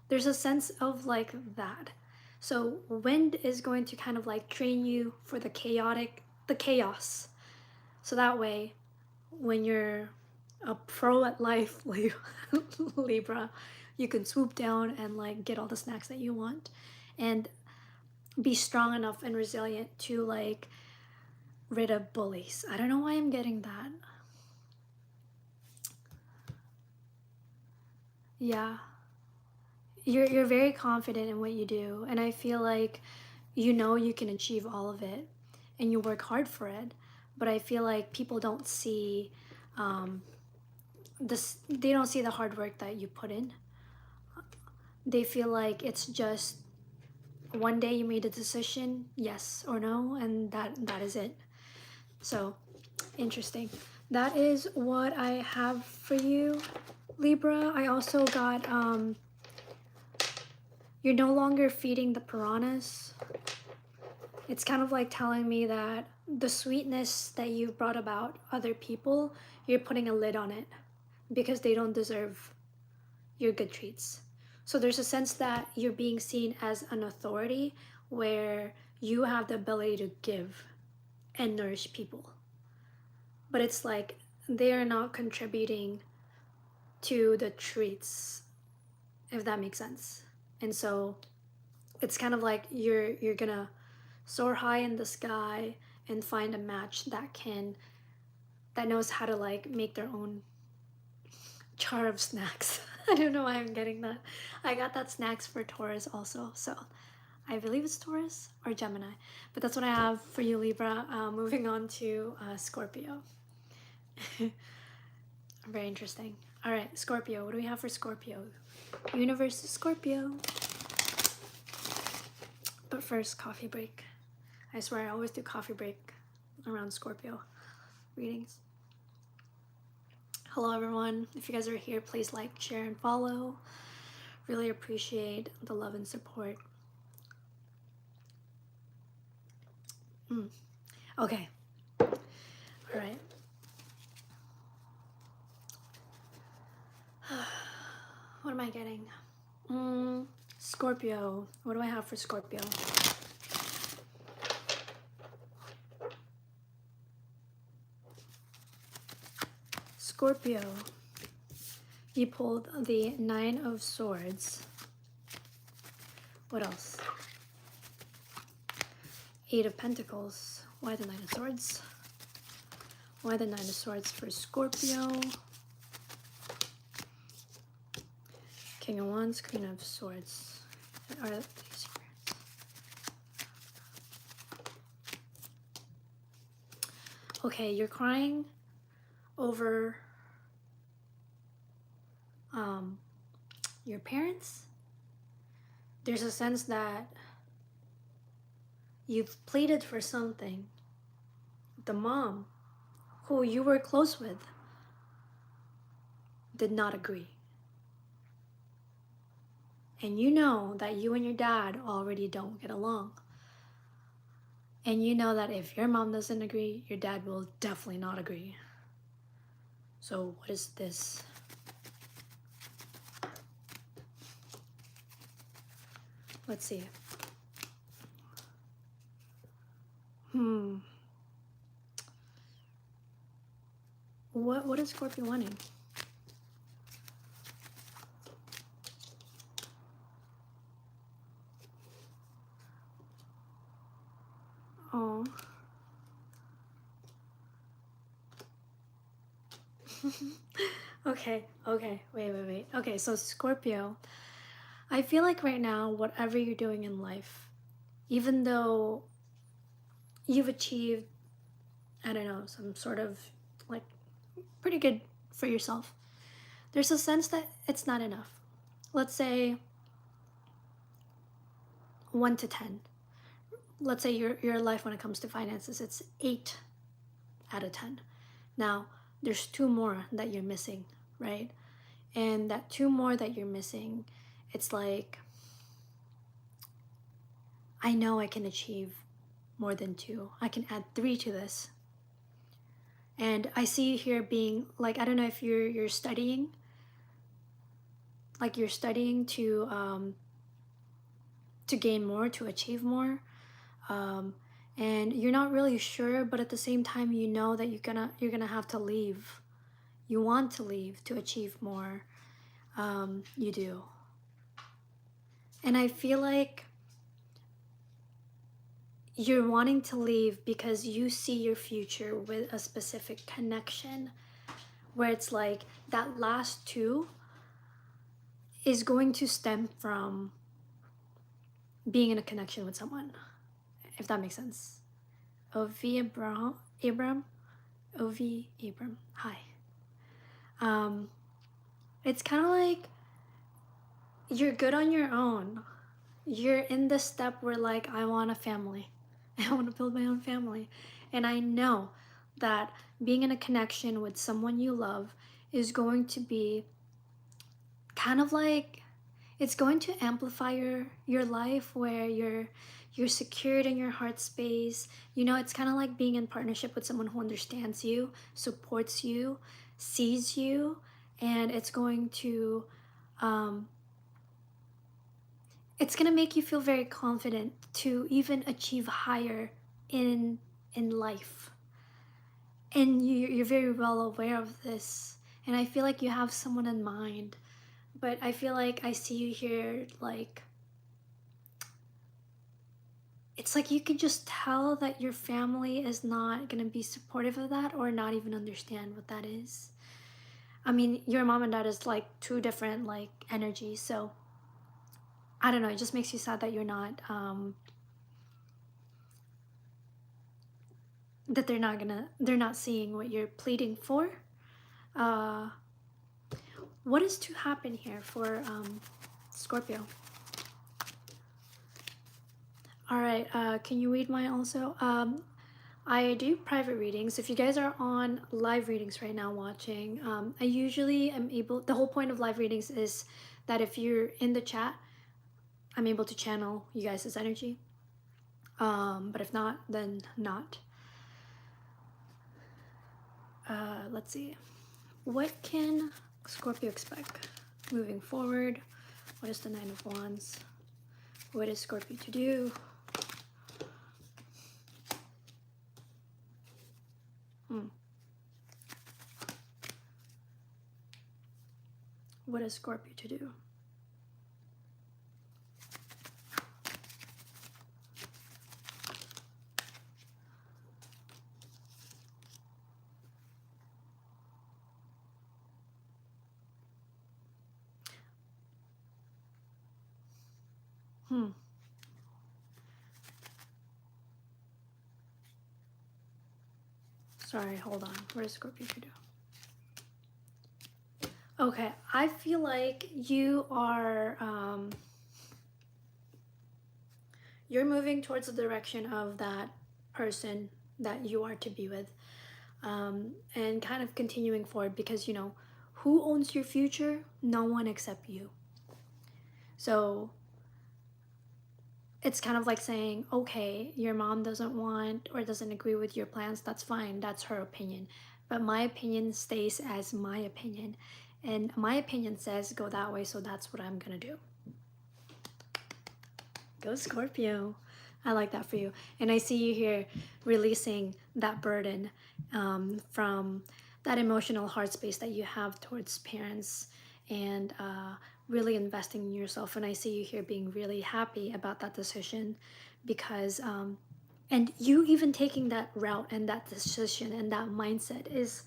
There's a sense of like that. So wind is going to kind of like train you for the chaos, so that way when you're a pro at life, Libra, you can swoop down and like get all the snacks that you want and be strong enough and resilient to like rid of bullies. I don't know why I'm getting that. Yeah. You're very confident in what you do, and I feel like you know you can achieve all of it and you work hard for it. But I feel like people don't see this, they don't see the hard work that you put in. They feel like it's just one day you made a decision, yes or no, and that is it. So interesting. That is what I have for you, Libra. I also got you're no longer feeding the piranhas. It's kind of like telling me that the sweetness that you brought about other people, you're putting a lid on it because they don't deserve your good treats. So there's a sense that you're being seen as an authority where you have the ability to give and nourish people. But it's like they are not contributing to the treats, if that makes sense. And so it's kind of like you're gonna soar high in the sky and find a match that knows how to like make their own jar of snacks. I don't know why I'm getting that. I got that snacks for Taurus also, so I believe it's Taurus or Gemini, but that's what I have for you, Libra. Moving on to Scorpio. Very interesting. All right, Scorpio. What do we have for Scorpio? Universe is Scorpio. But first, coffee break. I swear I always do coffee break around Scorpio readings. Hello everyone. If you guys are here, please like, share, and follow. Really appreciate the love and support. Okay. All right. What am I getting? Scorpio. What do I have for Scorpio? Scorpio. You pulled the Nine of Swords. What else? Eight of Pentacles. Why the Nine of Swords? Why the Nine of Swords for Scorpio? King of Wands, Queen of Swords. Are these spirits? Okay, you're crying over your parents. There's a sense that you've pleaded for something the mom who you were close with did not agree. And you know that you and your dad already don't get along. And you know that if your mom doesn't agree, your dad will definitely not agree. So what is this? Let's see. What is Scorpio wanting? Oh. Okay, wait. Okay, so Scorpio, I feel like right now, whatever you're doing in life, even though you've achieved, I don't know, some sort of like pretty good for yourself, there's a sense that it's not enough. Let's say 1 to 10. Let's say your life when it comes to finances, it's 8 out of 10. Now, there's 2 more that you're missing, right? And that 2 more that you're missing, it's like, I know I can achieve more than 2. I can add 3 to this. And I see you here being like, I don't know if you're studying, like you're studying to gain more, to achieve more. And you're not really sure, but at the same time you know that you're gonna have to leave. You want to leave to achieve more. You do. And I feel like you're wanting to leave because you see your future with a specific connection where it's like that last 2 is going to stem from being in a connection with someone, if that makes sense. Abram, hi. It's kind of like you're good on your own. You're in the step where like, I want a family. I want to build my own family. And I know that being in a connection with someone you love is going to be kind of like, it's going to amplify your life where you're secured in your heart space. You know, it's kind of like being in partnership with someone who understands you, supports you, sees you, and it's going to make you feel very confident to even achieve higher in life. And you're very well aware of this, and I feel like you have someone in mind, but I feel like I see you here like, it's like you can just tell that your family is not going to be supportive of that or not even understand what that is. I mean, your mom and dad is like 2 different like energies, so I don't know, it just makes you sad that you're not that they're not seeing what you're pleading for. What is to happen here for Scorpio? All right, can you read mine also? I do private readings. If you guys are on live readings right now watching, I usually am able, the whole point of live readings is that if you're in the chat, I'm able to channel you guys' energy. But if not, then not. Let's see. What can Scorpio expect moving forward? What is the 9 of Wands? What is Scorpio to do? What is Scorpio to do? Sorry, hold on. What is Scorpio to do? Okay, I feel like you are you're moving towards the direction of that person that you are to be with, and kind of continuing forward, because you know, who owns your future? No one except you. So it's kind of like saying, okay, your mom doesn't want or doesn't agree with your plans. That's fine. That's her opinion. But my opinion stays as my opinion. And my opinion says go that way, so that's what I'm going to do. Go Scorpio. I like that for you. And I see you here releasing that burden, from that emotional heart space that you have towards parents, and really investing in yourself. And I see you here being really happy about that decision, because and you even taking that route and that decision and that mindset is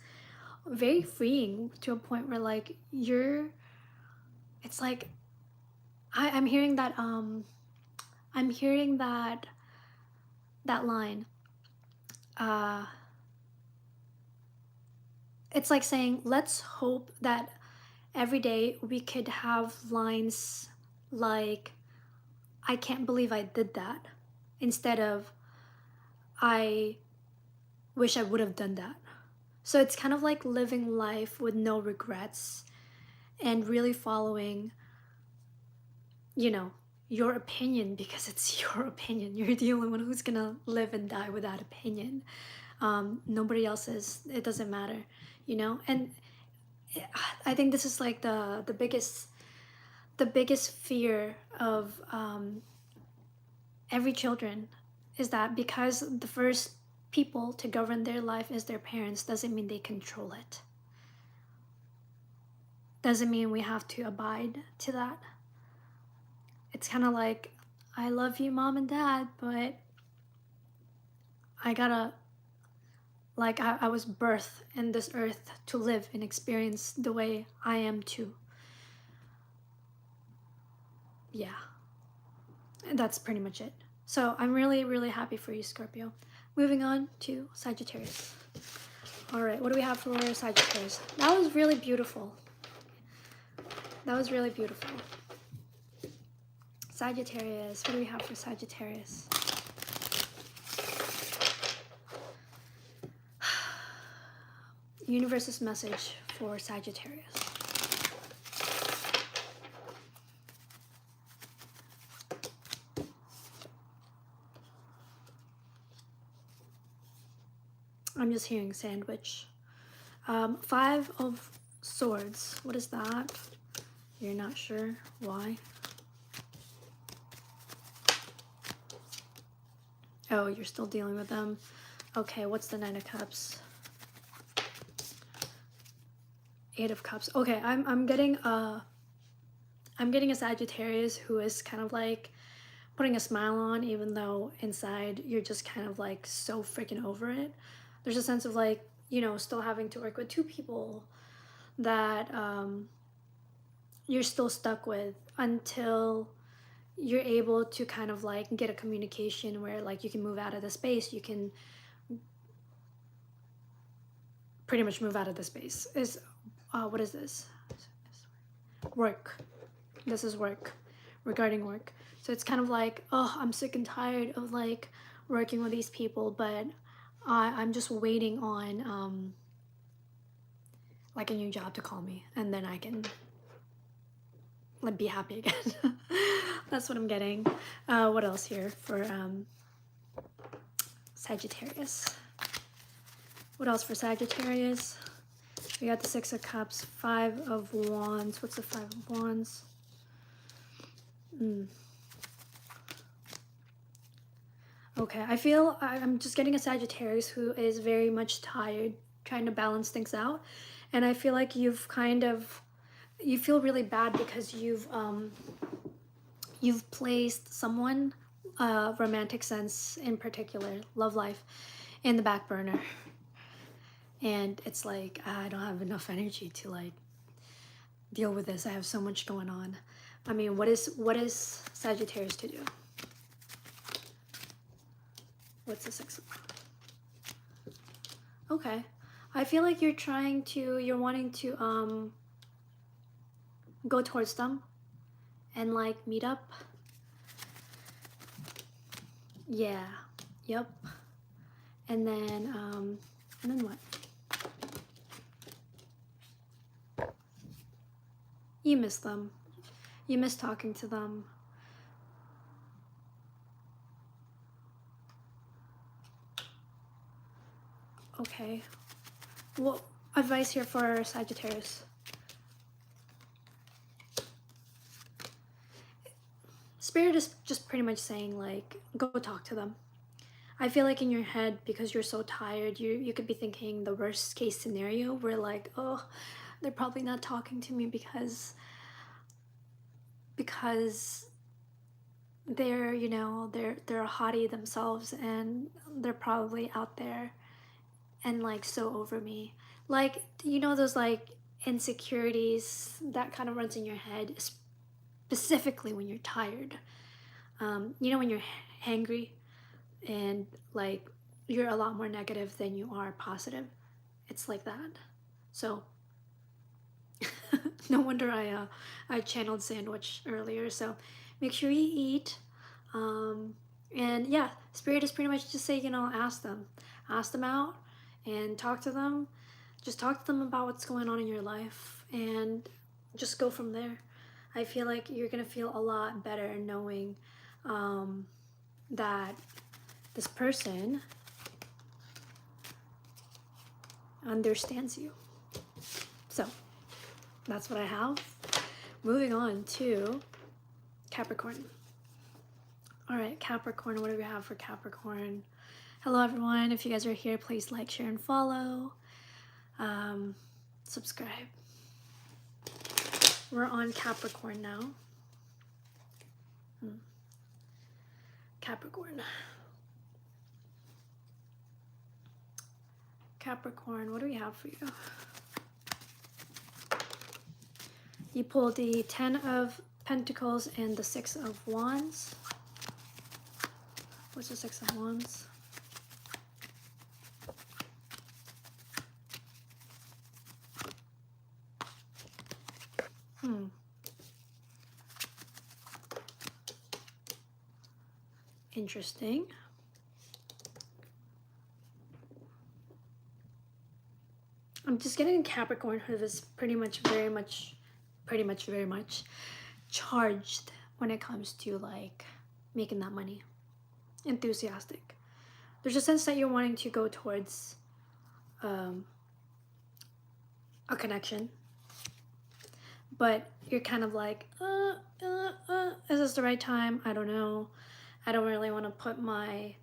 very freeing, to a point where like it's like I'm hearing that I'm hearing that line. Uh, it's like saying, let's hope that every day we could have lines like, I can't believe I did that, instead of, I wish I would have done that. So it's kind of like living life with no regrets, and really following, you know, your opinion, because it's your opinion. You're the only one who's gonna live and die with that opinion. Nobody else's. It doesn't matter, you know. And I think this is like the biggest fear of every children, is that because the first people to govern their life is their parents, doesn't mean they control it. Doesn't mean we have to abide to that. It's kind of like, I love you, mom and dad, but I gotta, like, I was birthed in this earth to live and experience the way I am too. Yeah, and that's pretty much it. So I'm really, really happy for you, Scorpio. Moving on to Sagittarius. All right, what do we have for Sagittarius? That was really beautiful. That was really beautiful. Sagittarius, what do we have for Sagittarius? Universe's message for Sagittarius. I'm just hearing sandwich. 5 of Swords. What is that? You're not sure why? Oh, you're still dealing with them. Okay, what's the 9 of Cups? 8 of Cups. Okay, I'm getting a Sagittarius who is kind of like putting a smile on, even though inside you're just kind of like so freaking over it. There's a sense of like, you know, still having to work with 2 people that you're still stuck with, until you're able to kind of like get a communication where like you can move out of the space. You can pretty much move out of the space. Is what is this? Work. This is work, regarding work. So it's kind of like, oh, I'm sick and tired of like working with these people, but I'm just waiting on like a new job to call me, and then I can like be happy again. That's what I'm getting. What else here for Sagittarius? What else for Sagittarius? We got the 6 of Cups, 5 of Wands. What's the 5 of Wands? Okay, I feel I'm just getting a Sagittarius who is very much tired, trying to balance things out. And I feel like you feel really bad because you've placed someone, romantic sense in particular, love life, in the back burner. And it's like, I don't have enough energy to like deal with this. I have so much going on. I mean, what is Sagittarius to do? What's the 6 of? Okay, I feel like you're wanting to go towards them and like meet up. Yeah, yep. And then what? You miss them. You miss talking to them. Okay. Well, advice here for Sagittarius. Spirit is just pretty much saying, like, go talk to them. I feel like in your head, because you're so tired, you could be thinking the worst case scenario where, like, oh, they're probably not talking to me because they're, you know, they're a hottie themselves, and they're probably out there and like so over me. Like, you know, those like insecurities that kind of runs in your head, specifically when you're tired. You know, when you're hangry and like you're a lot more negative than you are positive. It's like that. So no wonder I channeled sandwich earlier. So make sure you eat. And yeah, spirit is pretty much just say, you know, ask them out and talk to them. Just talk to them about what's going on in your life and just go from there. I feel like you're gonna feel a lot better knowing that this person understands you. So that's what I have. Moving on to Capricorn. All right, Capricorn, what do we have for Capricorn? Hello everyone, if you guys are here, please like, share, and follow. Subscribe. We're on Capricorn now. Capricorn. Capricorn, what do we have for you? You pulled the 10 of Pentacles and the 6 of Wands. What's the 6 of Wands? Interesting. I'm just getting Capricorn who is pretty much very much charged when it comes to like making that money. Enthusiastic. There's a sense that you're wanting to go towards a connection, but you're kind of like, is this the right time? I don't know. I don't really want to put my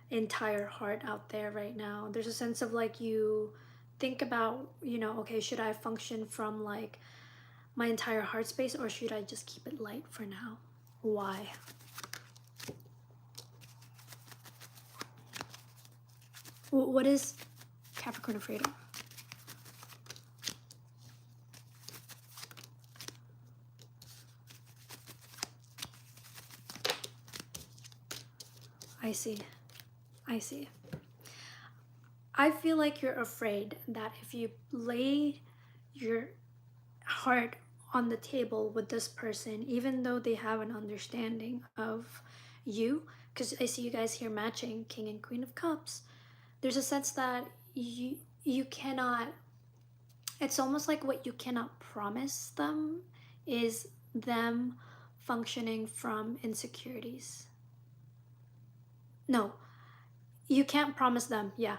entire heart out there right now. There's a sense of like you think about, you know, okay, should I function from like my entire heart space or should I just keep it light for now? Why? What is Capricorn afraid of? I see. I see. I feel like you're afraid that if you lay your heart on the table with this person, even though they have an understanding of you, because I see you guys here matching King and Queen of Cups, there's a sense that you cannot, it's almost like what you cannot promise them is them functioning from insecurities. No, you can't promise them, yeah,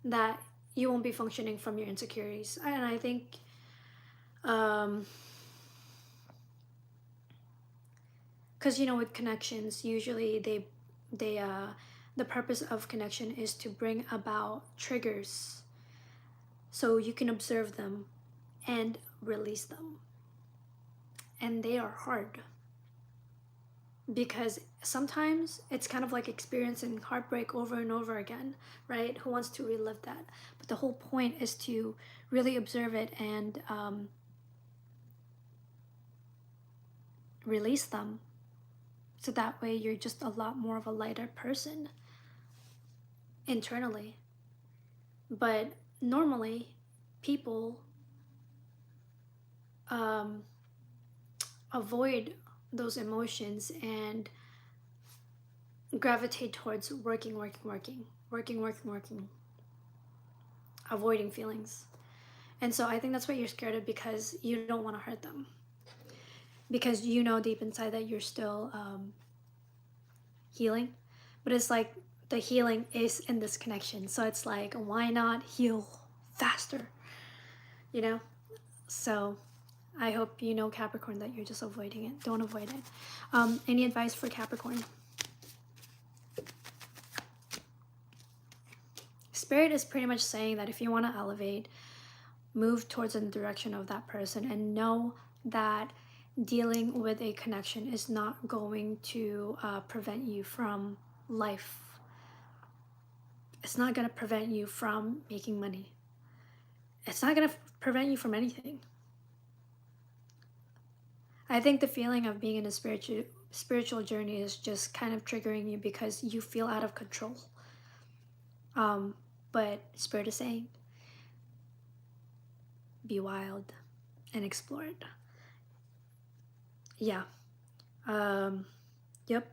that you won't be functioning from your insecurities. And I think because you know, with connections, usually they the purpose of connection is to bring about triggers so you can observe them and release them, and they are hard because sometimes it's kind of like experiencing heartbreak over and over again, right? Who wants to relive that? But the whole point is to really observe it and release them, so that way you're just a lot more of a lighter person internally. But normally people avoid those emotions and gravitate towards working, avoiding feelings. And so I think that's what you're scared of, because you don't want to hurt them, because you know deep inside that you're still healing. But it's like the healing is in this connection, so it's like, why not heal faster, you know? So I hope you know, Capricorn, that you're just avoiding it. Don't avoid it. Any advice for Capricorn? Spirit is pretty much saying that if you want to elevate, move towards the direction of that person, and know that dealing with a connection is not going to prevent you from life. It's not going to prevent you from making money. It's not going to prevent you from anything. I think the feeling of being in a spiritual journey is just kind of triggering you because you feel out of control. But Spirit is saying, be wild and explore it. Yeah. Yep.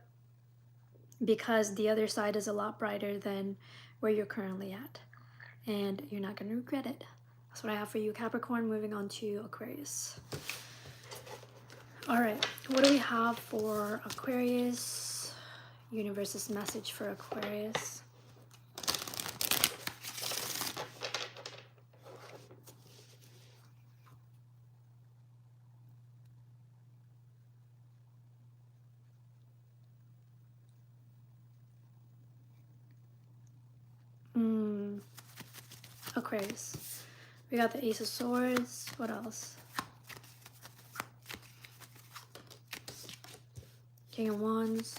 Because the other side is a lot brighter than where you're currently at, and you're not going to regret it. That's what I have for you, Capricorn. Moving on to Aquarius. All right, what do we have for Aquarius? Universe's message for Aquarius. Aquarius. We got the Ace of Swords. What else? King of Wands.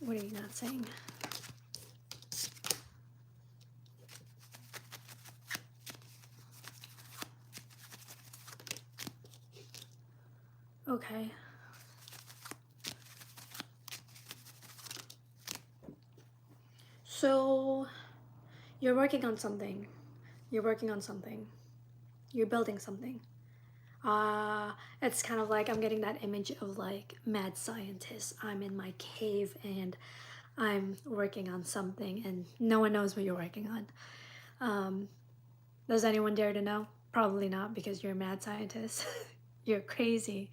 What are you not saying? Okay. So you're working on something. You're working on something. You're building something. It's kind of like, I'm getting that image of like mad scientist. I'm in my cave and I'm working on something, and no one knows what you're working on. Does anyone dare to know? Probably not, because you're a mad scientist. You're crazy.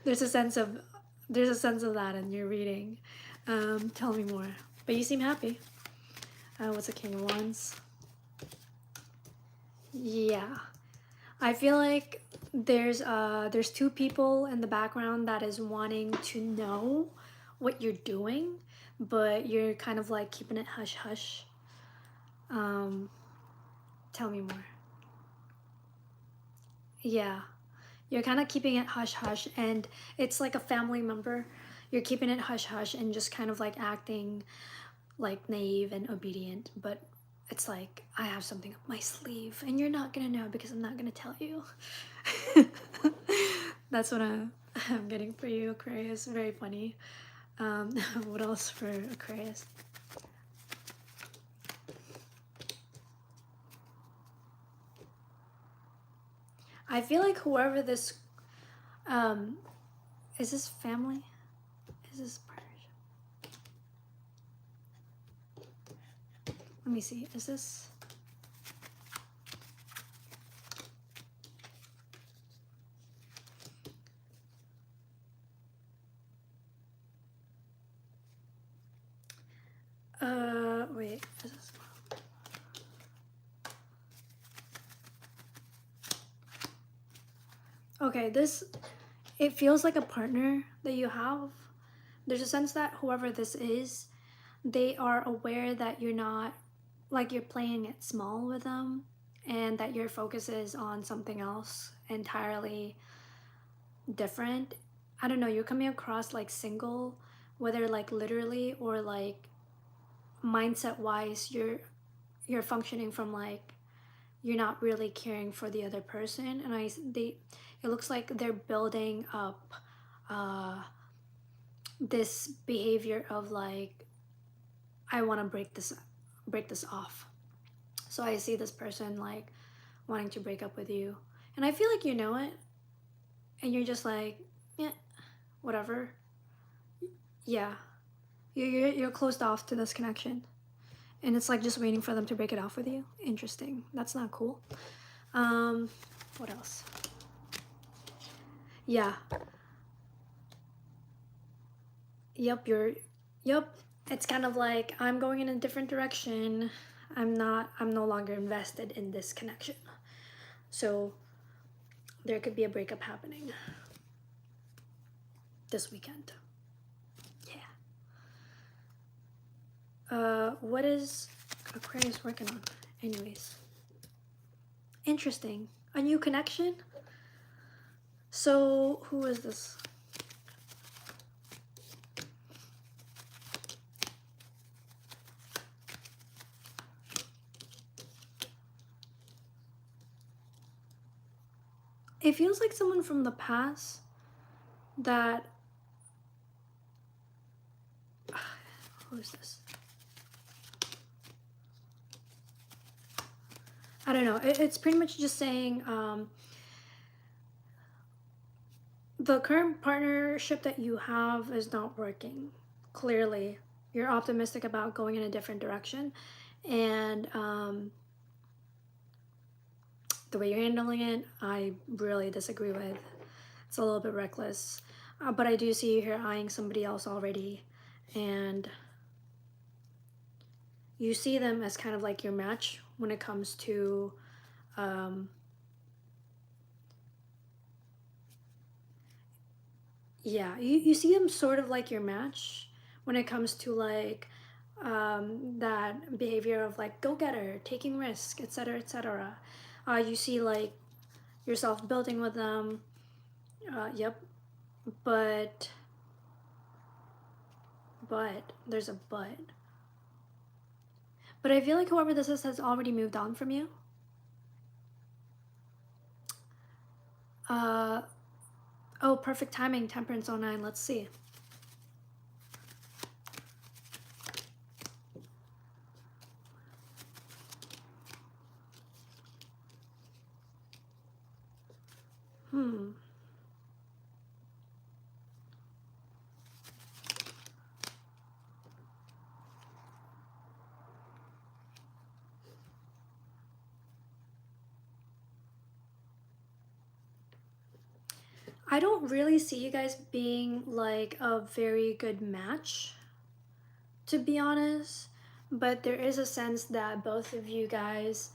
There's a sense of that in your reading. Tell me more. But you seem happy. What's a King of Wands? Yeah, I feel like there's two people in the background that is wanting to know what you're doing, but you're kind of like keeping it hush hush. Tell me more. Yeah, you're kind of keeping it hush hush, and it's like a family member. You're keeping it hush hush and just kind of like acting like naive and obedient, but it's like, I have something up my sleeve and you're not gonna know because I'm not gonna tell you. That's what I'm getting for you, Aquarius. Very funny. What else for Aquarius? I feel like whoever this is this family? Is this partnership? Let me see. Is this? Wait. Is this? Okay, this, it feels like a partner that you have. There's a sense that whoever this is, they are aware that you're not, like, you're playing it small with them, and that your focus is on something else entirely different. I don't know, you're coming across like single, whether like literally or like mindset wise, you're functioning from like, you're not really caring for the other person, and it looks like they're building up this behavior of like, I want to break this off. So I see this person like wanting to break up with you, and I feel like you know it, and you're just like, yeah, whatever. Yeah, You're closed off to this connection, and it's like just waiting for them to break it off with you. Interesting. That's not cool. What else? Yeah. Yep, yep. It's kind of like I'm going in a different direction. I'm no longer invested in this connection. So there could be a breakup happening this weekend. Yeah. What is Aquarius working on? Anyways. Interesting. A new connection? So who is this? It feels like someone from the past that... Who is this? I don't know. It's pretty much just saying the current partnership that you have is not working. Clearly, you're optimistic about going in a different direction, and the way you're handling it, I really disagree with. It's a little bit reckless. But I do see you here eyeing somebody else already, and you see them as kind of like your match when it comes to yeah, you see them sort of like your match when it comes to like that behavior of like go-getter, taking risk, etc., etc. You see like yourself building with them. Yep. But there's a but. But I feel like whoever this is has already moved on from you. Oh, perfect timing, Temperance 09. Let's see. I don't really see you guys being like a very good match, to be honest. But there is a sense that both of you guys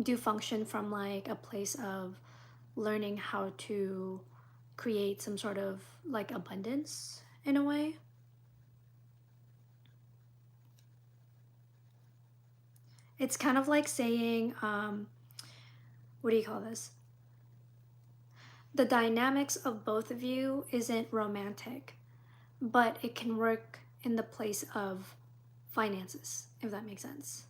do function from like a place of learning how to create some sort of like abundance in a way. It's kind of like saying, what do you call this? The dynamics of both of you isn't romantic, but it can work in the place of finances, if that makes sense.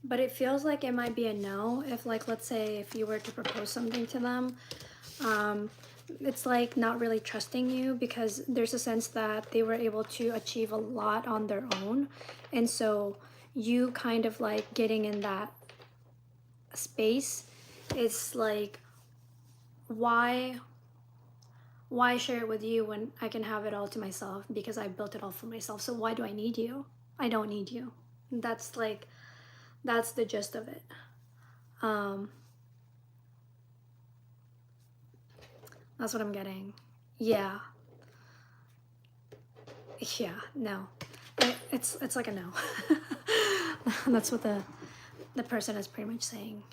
But it feels like it might be a no if, like, let's say if you were to propose something to them. It's like not really trusting you, because there's a sense that they were able to achieve a lot on their own. And so you kind of like getting in that space, it's like, why share it with you when I can have it all to myself, because I built it all for myself? So why do I need you? I don't need you. That's like, that's the gist of it. That's what I'm getting. Yeah. Yeah, no. It's like a no. That's what the person is pretty much saying.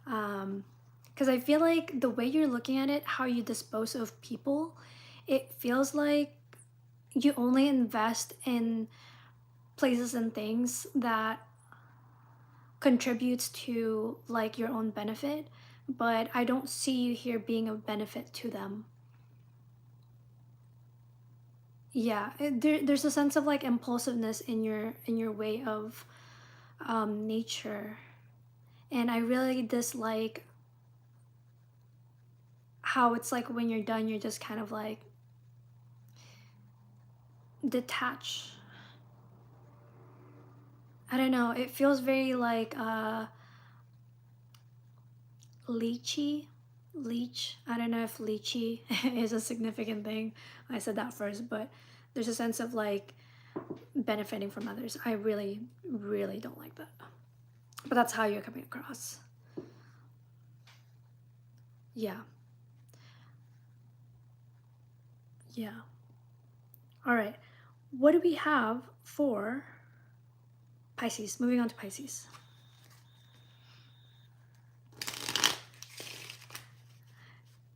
Because I feel like the way you're looking at it, how you dispose of people, it feels like you only invest in places and things that contributes to like your own benefit, but I don't see you here being of benefit to them. yeah, there's a sense of like impulsiveness in your way of nature, and I really dislike how it's like when you're done, you're just kind of like detached. I don't know. It feels very like leechy, leech. I don't know if leechy is a significant thing. I said that first, but there's a sense of like benefiting from others. I really, really don't like that. But that's how you're coming across. Yeah. Yeah. All right. What do we have for Pisces? Moving on to Pisces.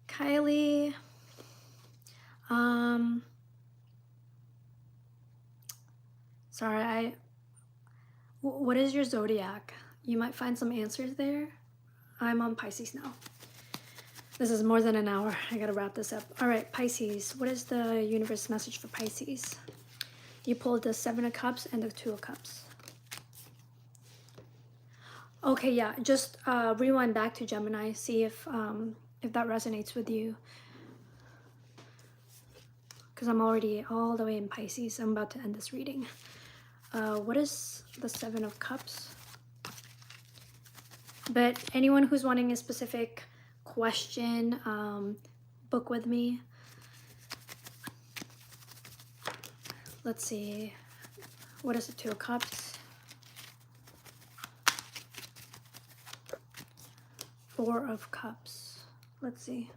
Kylie. Um sorry, what is your zodiac? You might find some answers there. I'm on Pisces now. This is more than an hour. I gotta wrap this up. All right, Pisces. What is the universe message for Pisces? You pulled the Seven of Cups and the Two of Cups. Okay, yeah. Just rewind back to Gemini. See if that resonates with you. Because I'm already all the way in Pisces. I'm about to end this reading. What is the Seven of Cups? But anyone who's wanting a specific question, book with me. Let's see. What is the Two of Cups? Four of Cups. Let's see.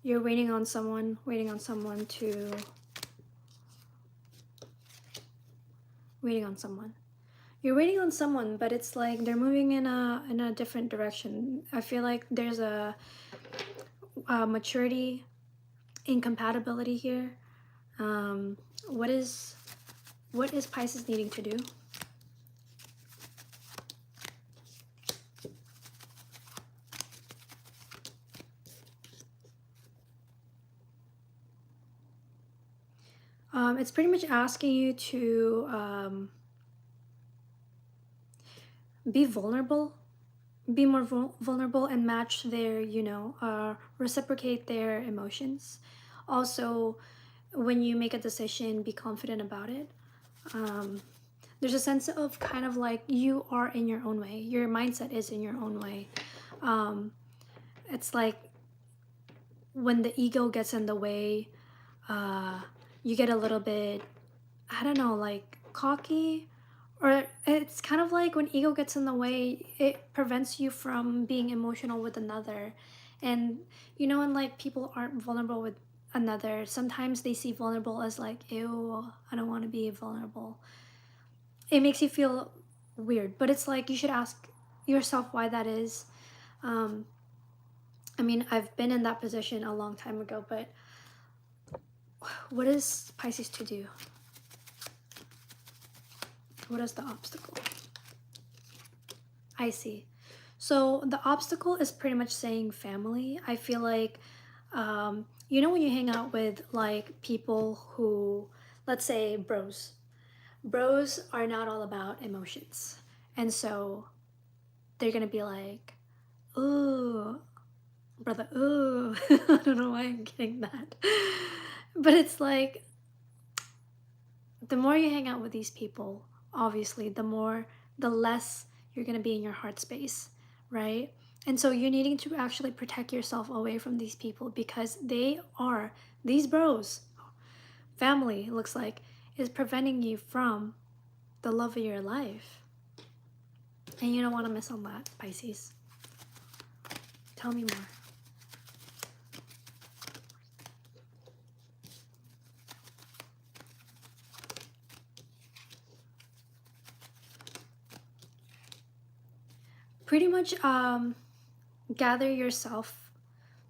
You're waiting on someone to waiting on someone. You're waiting on someone, but it's like they're moving in a different direction. I feel like there's a maturity incompatibility here. What is Pisces needing to do? It's pretty much asking you to be vulnerable, be more vulnerable, and match their, reciprocate their emotions. Also, when you make a decision, be confident about it. There's a sense of kind of like you are in your own way. Your mindset is in your own way. It's like when the ego gets in the way, you get a little bit, I don't know, like cocky. Or it's kind of like when ego gets in the way, it prevents you from being emotional with another. And when like people aren't vulnerable with another, sometimes they see vulnerable as like, ew, I don't want to be vulnerable. It makes you feel weird, but it's like you should ask yourself why that is. I mean, I've been in that position a long time ago, but what is Pisces to do? What is the obstacle? I see. So the obstacle is pretty much saying family. I feel like, when you hang out with like people who, let's say bros are not all about emotions. And so they're going to be like, ooh, brother, ooh. I don't know why I'm getting that. But it's like, the more you hang out with these people, obviously, the less you're going to be in your heart space, right? And so you're needing to actually protect yourself away from these people because these bros, family, looks like, is preventing you from the love of your life. And you don't want to miss on that, Pisces. Tell me more. Pretty much gather yourself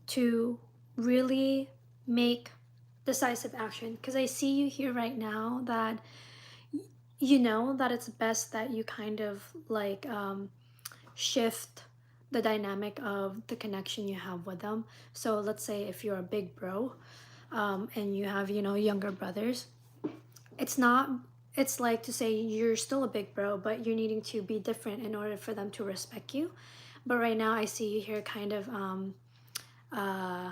to really make decisive action, because I see you here right now that you know that it's best that you kind of like shift the dynamic of the connection you have with them. So let's say if you're a big bro, and you have, you know, younger brothers, it's not, it's like to say you're still a big bro, but you're needing to be different in order for them to respect you. But right now I see you here kind of uh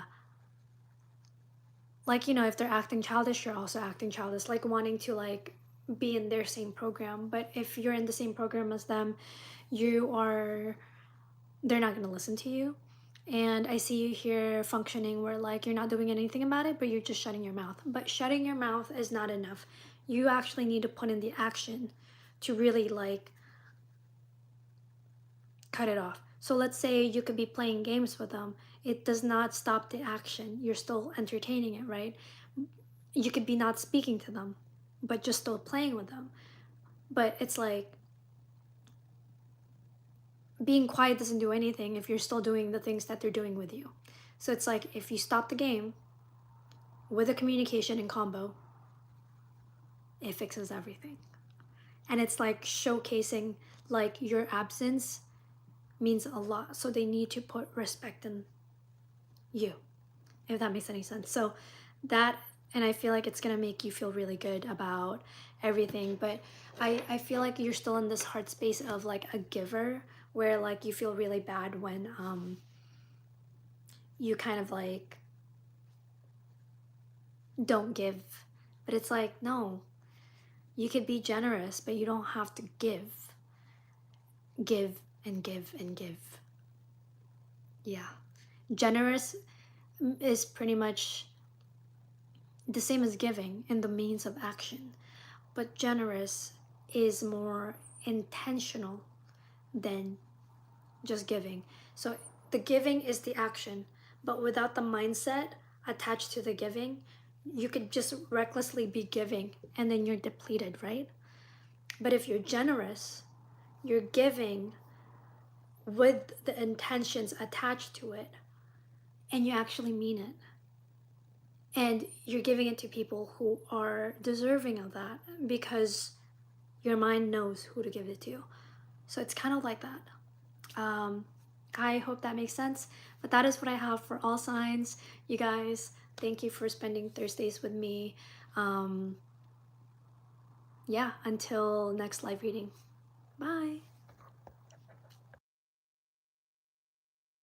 like, you know, if they're acting childish, you're also acting childish, like wanting to like be in their same program. But if you're in the same program as them, you are, they're not going to listen to you. And I see you here functioning where like you're not doing anything about it, but you're just shutting your mouth. But shutting your mouth is not enough. You actually need to put in the action to really like cut it off. So let's say you could be playing games with them. It does not stop the action. You're still entertaining it, right? You could be not speaking to them, but just still playing with them. But it's like being quiet doesn't do anything if you're still doing the things that they're doing with you. So it's like if you stop the game with a communication and combo, it fixes everything. And it's like showcasing like your absence means a lot. So they need to put respect in you, if that makes any sense. So that, and I feel like it's gonna make you feel really good about everything. But I feel like you're still in this heart space of like a giver, where like you feel really bad when you kind of like don't give. But it's like, no, you could be generous, but you don't have to give and give and give. Yeah, generous is pretty much the same as giving in the means of action, but generous is more intentional than just giving. So the giving is the action, but without the mindset attached to the giving, you could just recklessly be giving and then you're depleted, right? But if you're generous, you're giving with the intentions attached to it, and you actually mean it. And you're giving it to people who are deserving of that because your mind knows who to give it to. So it's kind of like that. Um, I hope that makes sense. But that is what I have for all signs. You guys, thank you for spending Thursdays with me. Yeah, until next live reading. Bye.